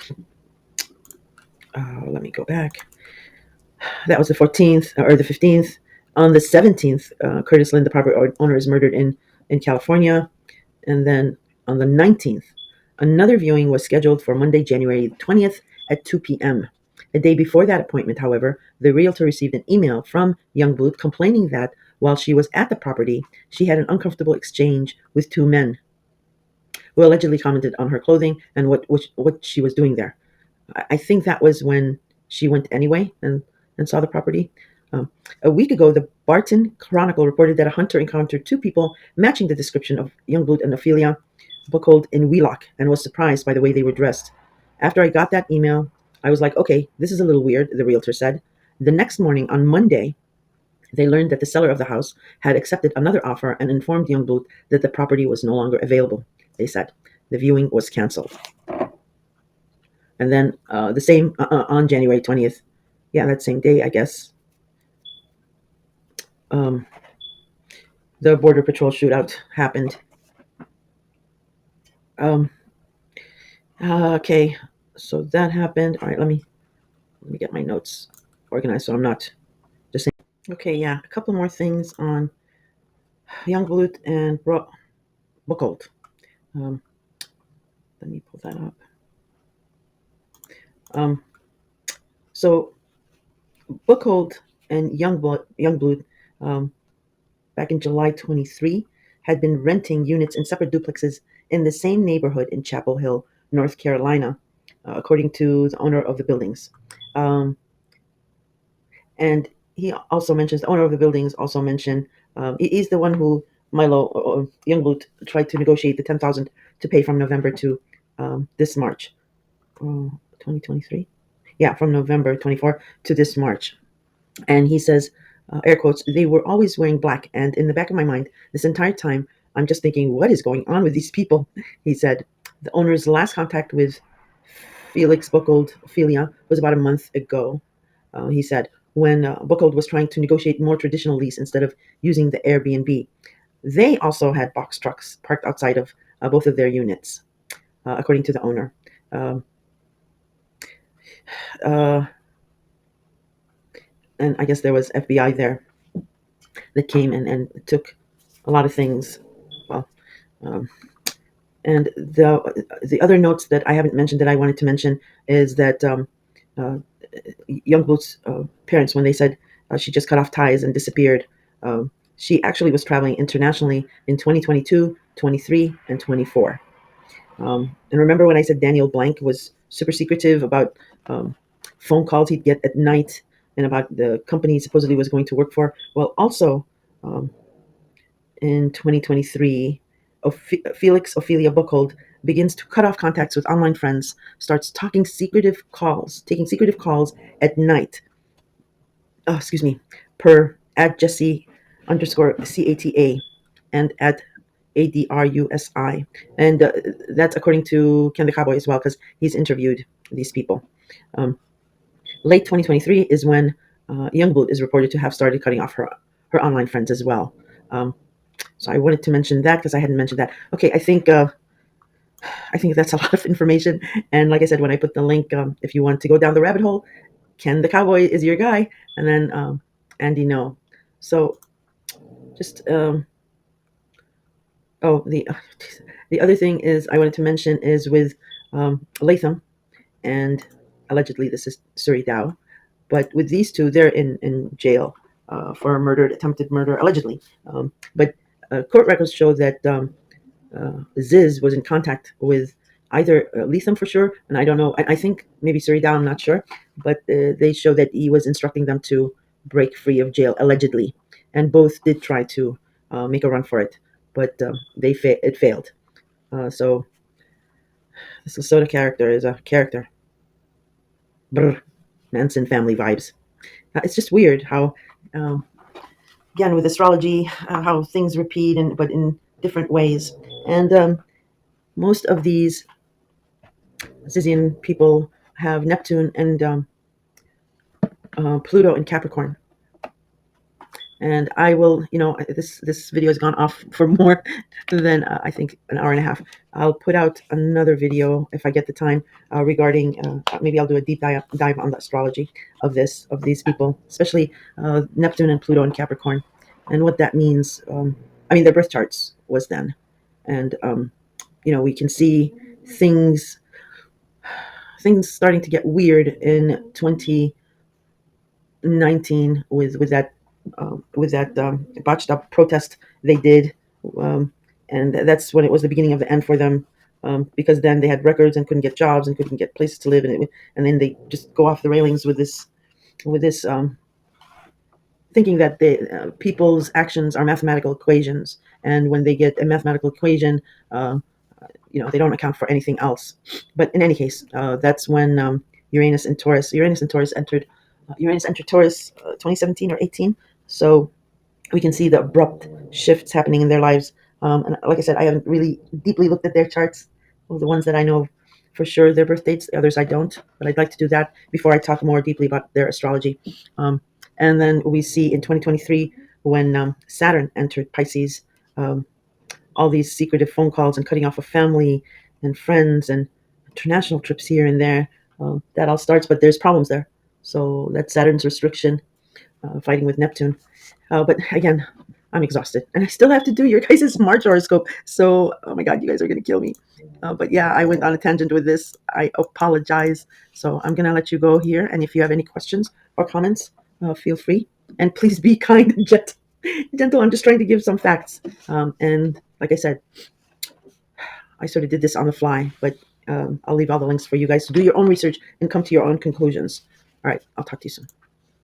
Let me go back. That was the 14th or the 15th. On the 17th, Curtis Lind, the property owner, is murdered in California. And then on the 19th, another viewing was scheduled for Monday, January 20th at 2 p.m. A day before that appointment, however, the realtor received an email from Youngblood complaining that while she was at the property, she had an uncomfortable exchange with two men who allegedly commented on her clothing and what she was doing there. I think that was when she went anyway and saw the property. A week ago, the Barton Chronicle reported that a hunter encountered two people matching the description of Youngblood and Ophelia Buckhold in Wheelock and was surprised by the way they were dressed. After I got that email, I was like, okay, this is a little weird, the realtor said. The next morning, on Monday, they learned that the seller of the house had accepted another offer and informed Youngblood that the property was no longer available. They said the viewing was canceled. And then the same on January 20th, yeah, that same day, I guess, um, the Border Patrol shootout happened. Um, okay, so that happened. All right, let me get my notes organized so I'm not just saying. Okay, yeah, a couple more things on Youngblood and Buckhold. Um, let me pull that up. Um, so Buckhold and Youngblood, um, back in July 23, had been renting units in separate duplexes in the same neighborhood in Chapel Hill, North Carolina, according to the owner of the buildings. Um, and he also mentions the owner of the buildings. Also mentioned he's the one who Milo Youngblood tried to negotiate the 10,000 to pay from November to this March, 2023. Yeah, from November 24 to this March. And he says, air quotes, they were always wearing black. And in the back of my mind, this entire time, I'm just thinking, what is going on with these people? He said, the owner's last contact with Felix Buchholz Ophelia was about a month ago. He said, when Buchholz was trying to negotiate more traditional lease instead of using the Airbnb. They also had box trucks parked outside of both of their units, according to the owner. Um, uh, and I guess there was FBI there that came and took a lot of things. Well, um, and the other notes that I haven't mentioned that I wanted to mention is that uh, Youngblood's parents, when they said she just cut off ties and disappeared, she actually was traveling internationally in 2022, 23, and 24. And remember when I said Daniel Blank was super secretive about um, phone calls he'd get at night and about the company he supposedly was going to work for? Well, also um, in 2023, Felix Ophelia Buchholz begins to cut off contacts with online friends, starts taking secretive calls at night. Excuse me, per at Jesse underscore CATA and at ADRUSI. And that's according to Ken the Cowboy as well, because he's interviewed these people. Um, Late 2023 is when Youngblood is reported to have started cutting off her online friends as well. Um, so I wanted to mention that because I hadn't mentioned that. Okay, I think that's a lot of information. And like I said, when I put the link, if you want to go down the rabbit hole, Ken the Cowboy is your guy, and then Andy No. So just oh the other thing is I wanted to mention is with Latham and allegedly this is Suri Dow, but with these two they're in jail for attempted murder allegedly. But court records show that Ziz was in contact with either Latham for sure, and I don't know. I think maybe Surrey I'm not sure, but they show that he was instructing them to break free of jail allegedly, and both did try to make a run for it, but it failed. So this Lesotho character is a character. Brr, Manson family vibes. It's just weird how, um, again, with astrology, how things repeat, but in different ways, and most of these Zizian people have Neptune and Pluto in Capricorn. And I will, this video has gone off for more than I think an hour and a half. I'll put out another video if I get the time regarding maybe I'll do a deep dive on the astrology of these people, especially Neptune and Pluto in Capricorn, and what that means. I mean, their birth charts was then, and we can see things starting to get weird in 2019 with that botched up protest they did, um, and that's when it was the beginning of the end for them, because then they had records and couldn't get jobs and couldn't get places to live, and then they just go off the railings with this thinking that people's actions are mathematical equations, and when they get a mathematical equation, uh, they don't account for anything else. But in any case, that's when Uranus and Taurus entered Taurus 2017 or 18. So we can see the abrupt shifts happening in their lives. And like I said, I haven't really deeply looked at their charts. Well, the ones that I know for sure their birth dates, the others I don't. But I'd like to do that before I talk more deeply about their astrology. Um, and then we see in 2023 when Saturn entered Pisces, um, all these secretive phone calls and cutting off of family and friends and international trips here and there. That all starts, but there's problems there. So that's Saturn's restriction, fighting with Neptune. But again, I'm exhausted, and I still have to do your guys' March horoscope. So, oh my God, you guys are gonna kill me. But yeah, I went on a tangent with this. I apologize. So I'm gonna let you go here, and if you have any questions or comments, feel free. And please be kind and gentle. I'm just trying to give some facts. And like I said, I sort of did this on the fly, but I'll leave all the links for you guys to do your own research and come to your own conclusions. All right, I'll talk to you soon.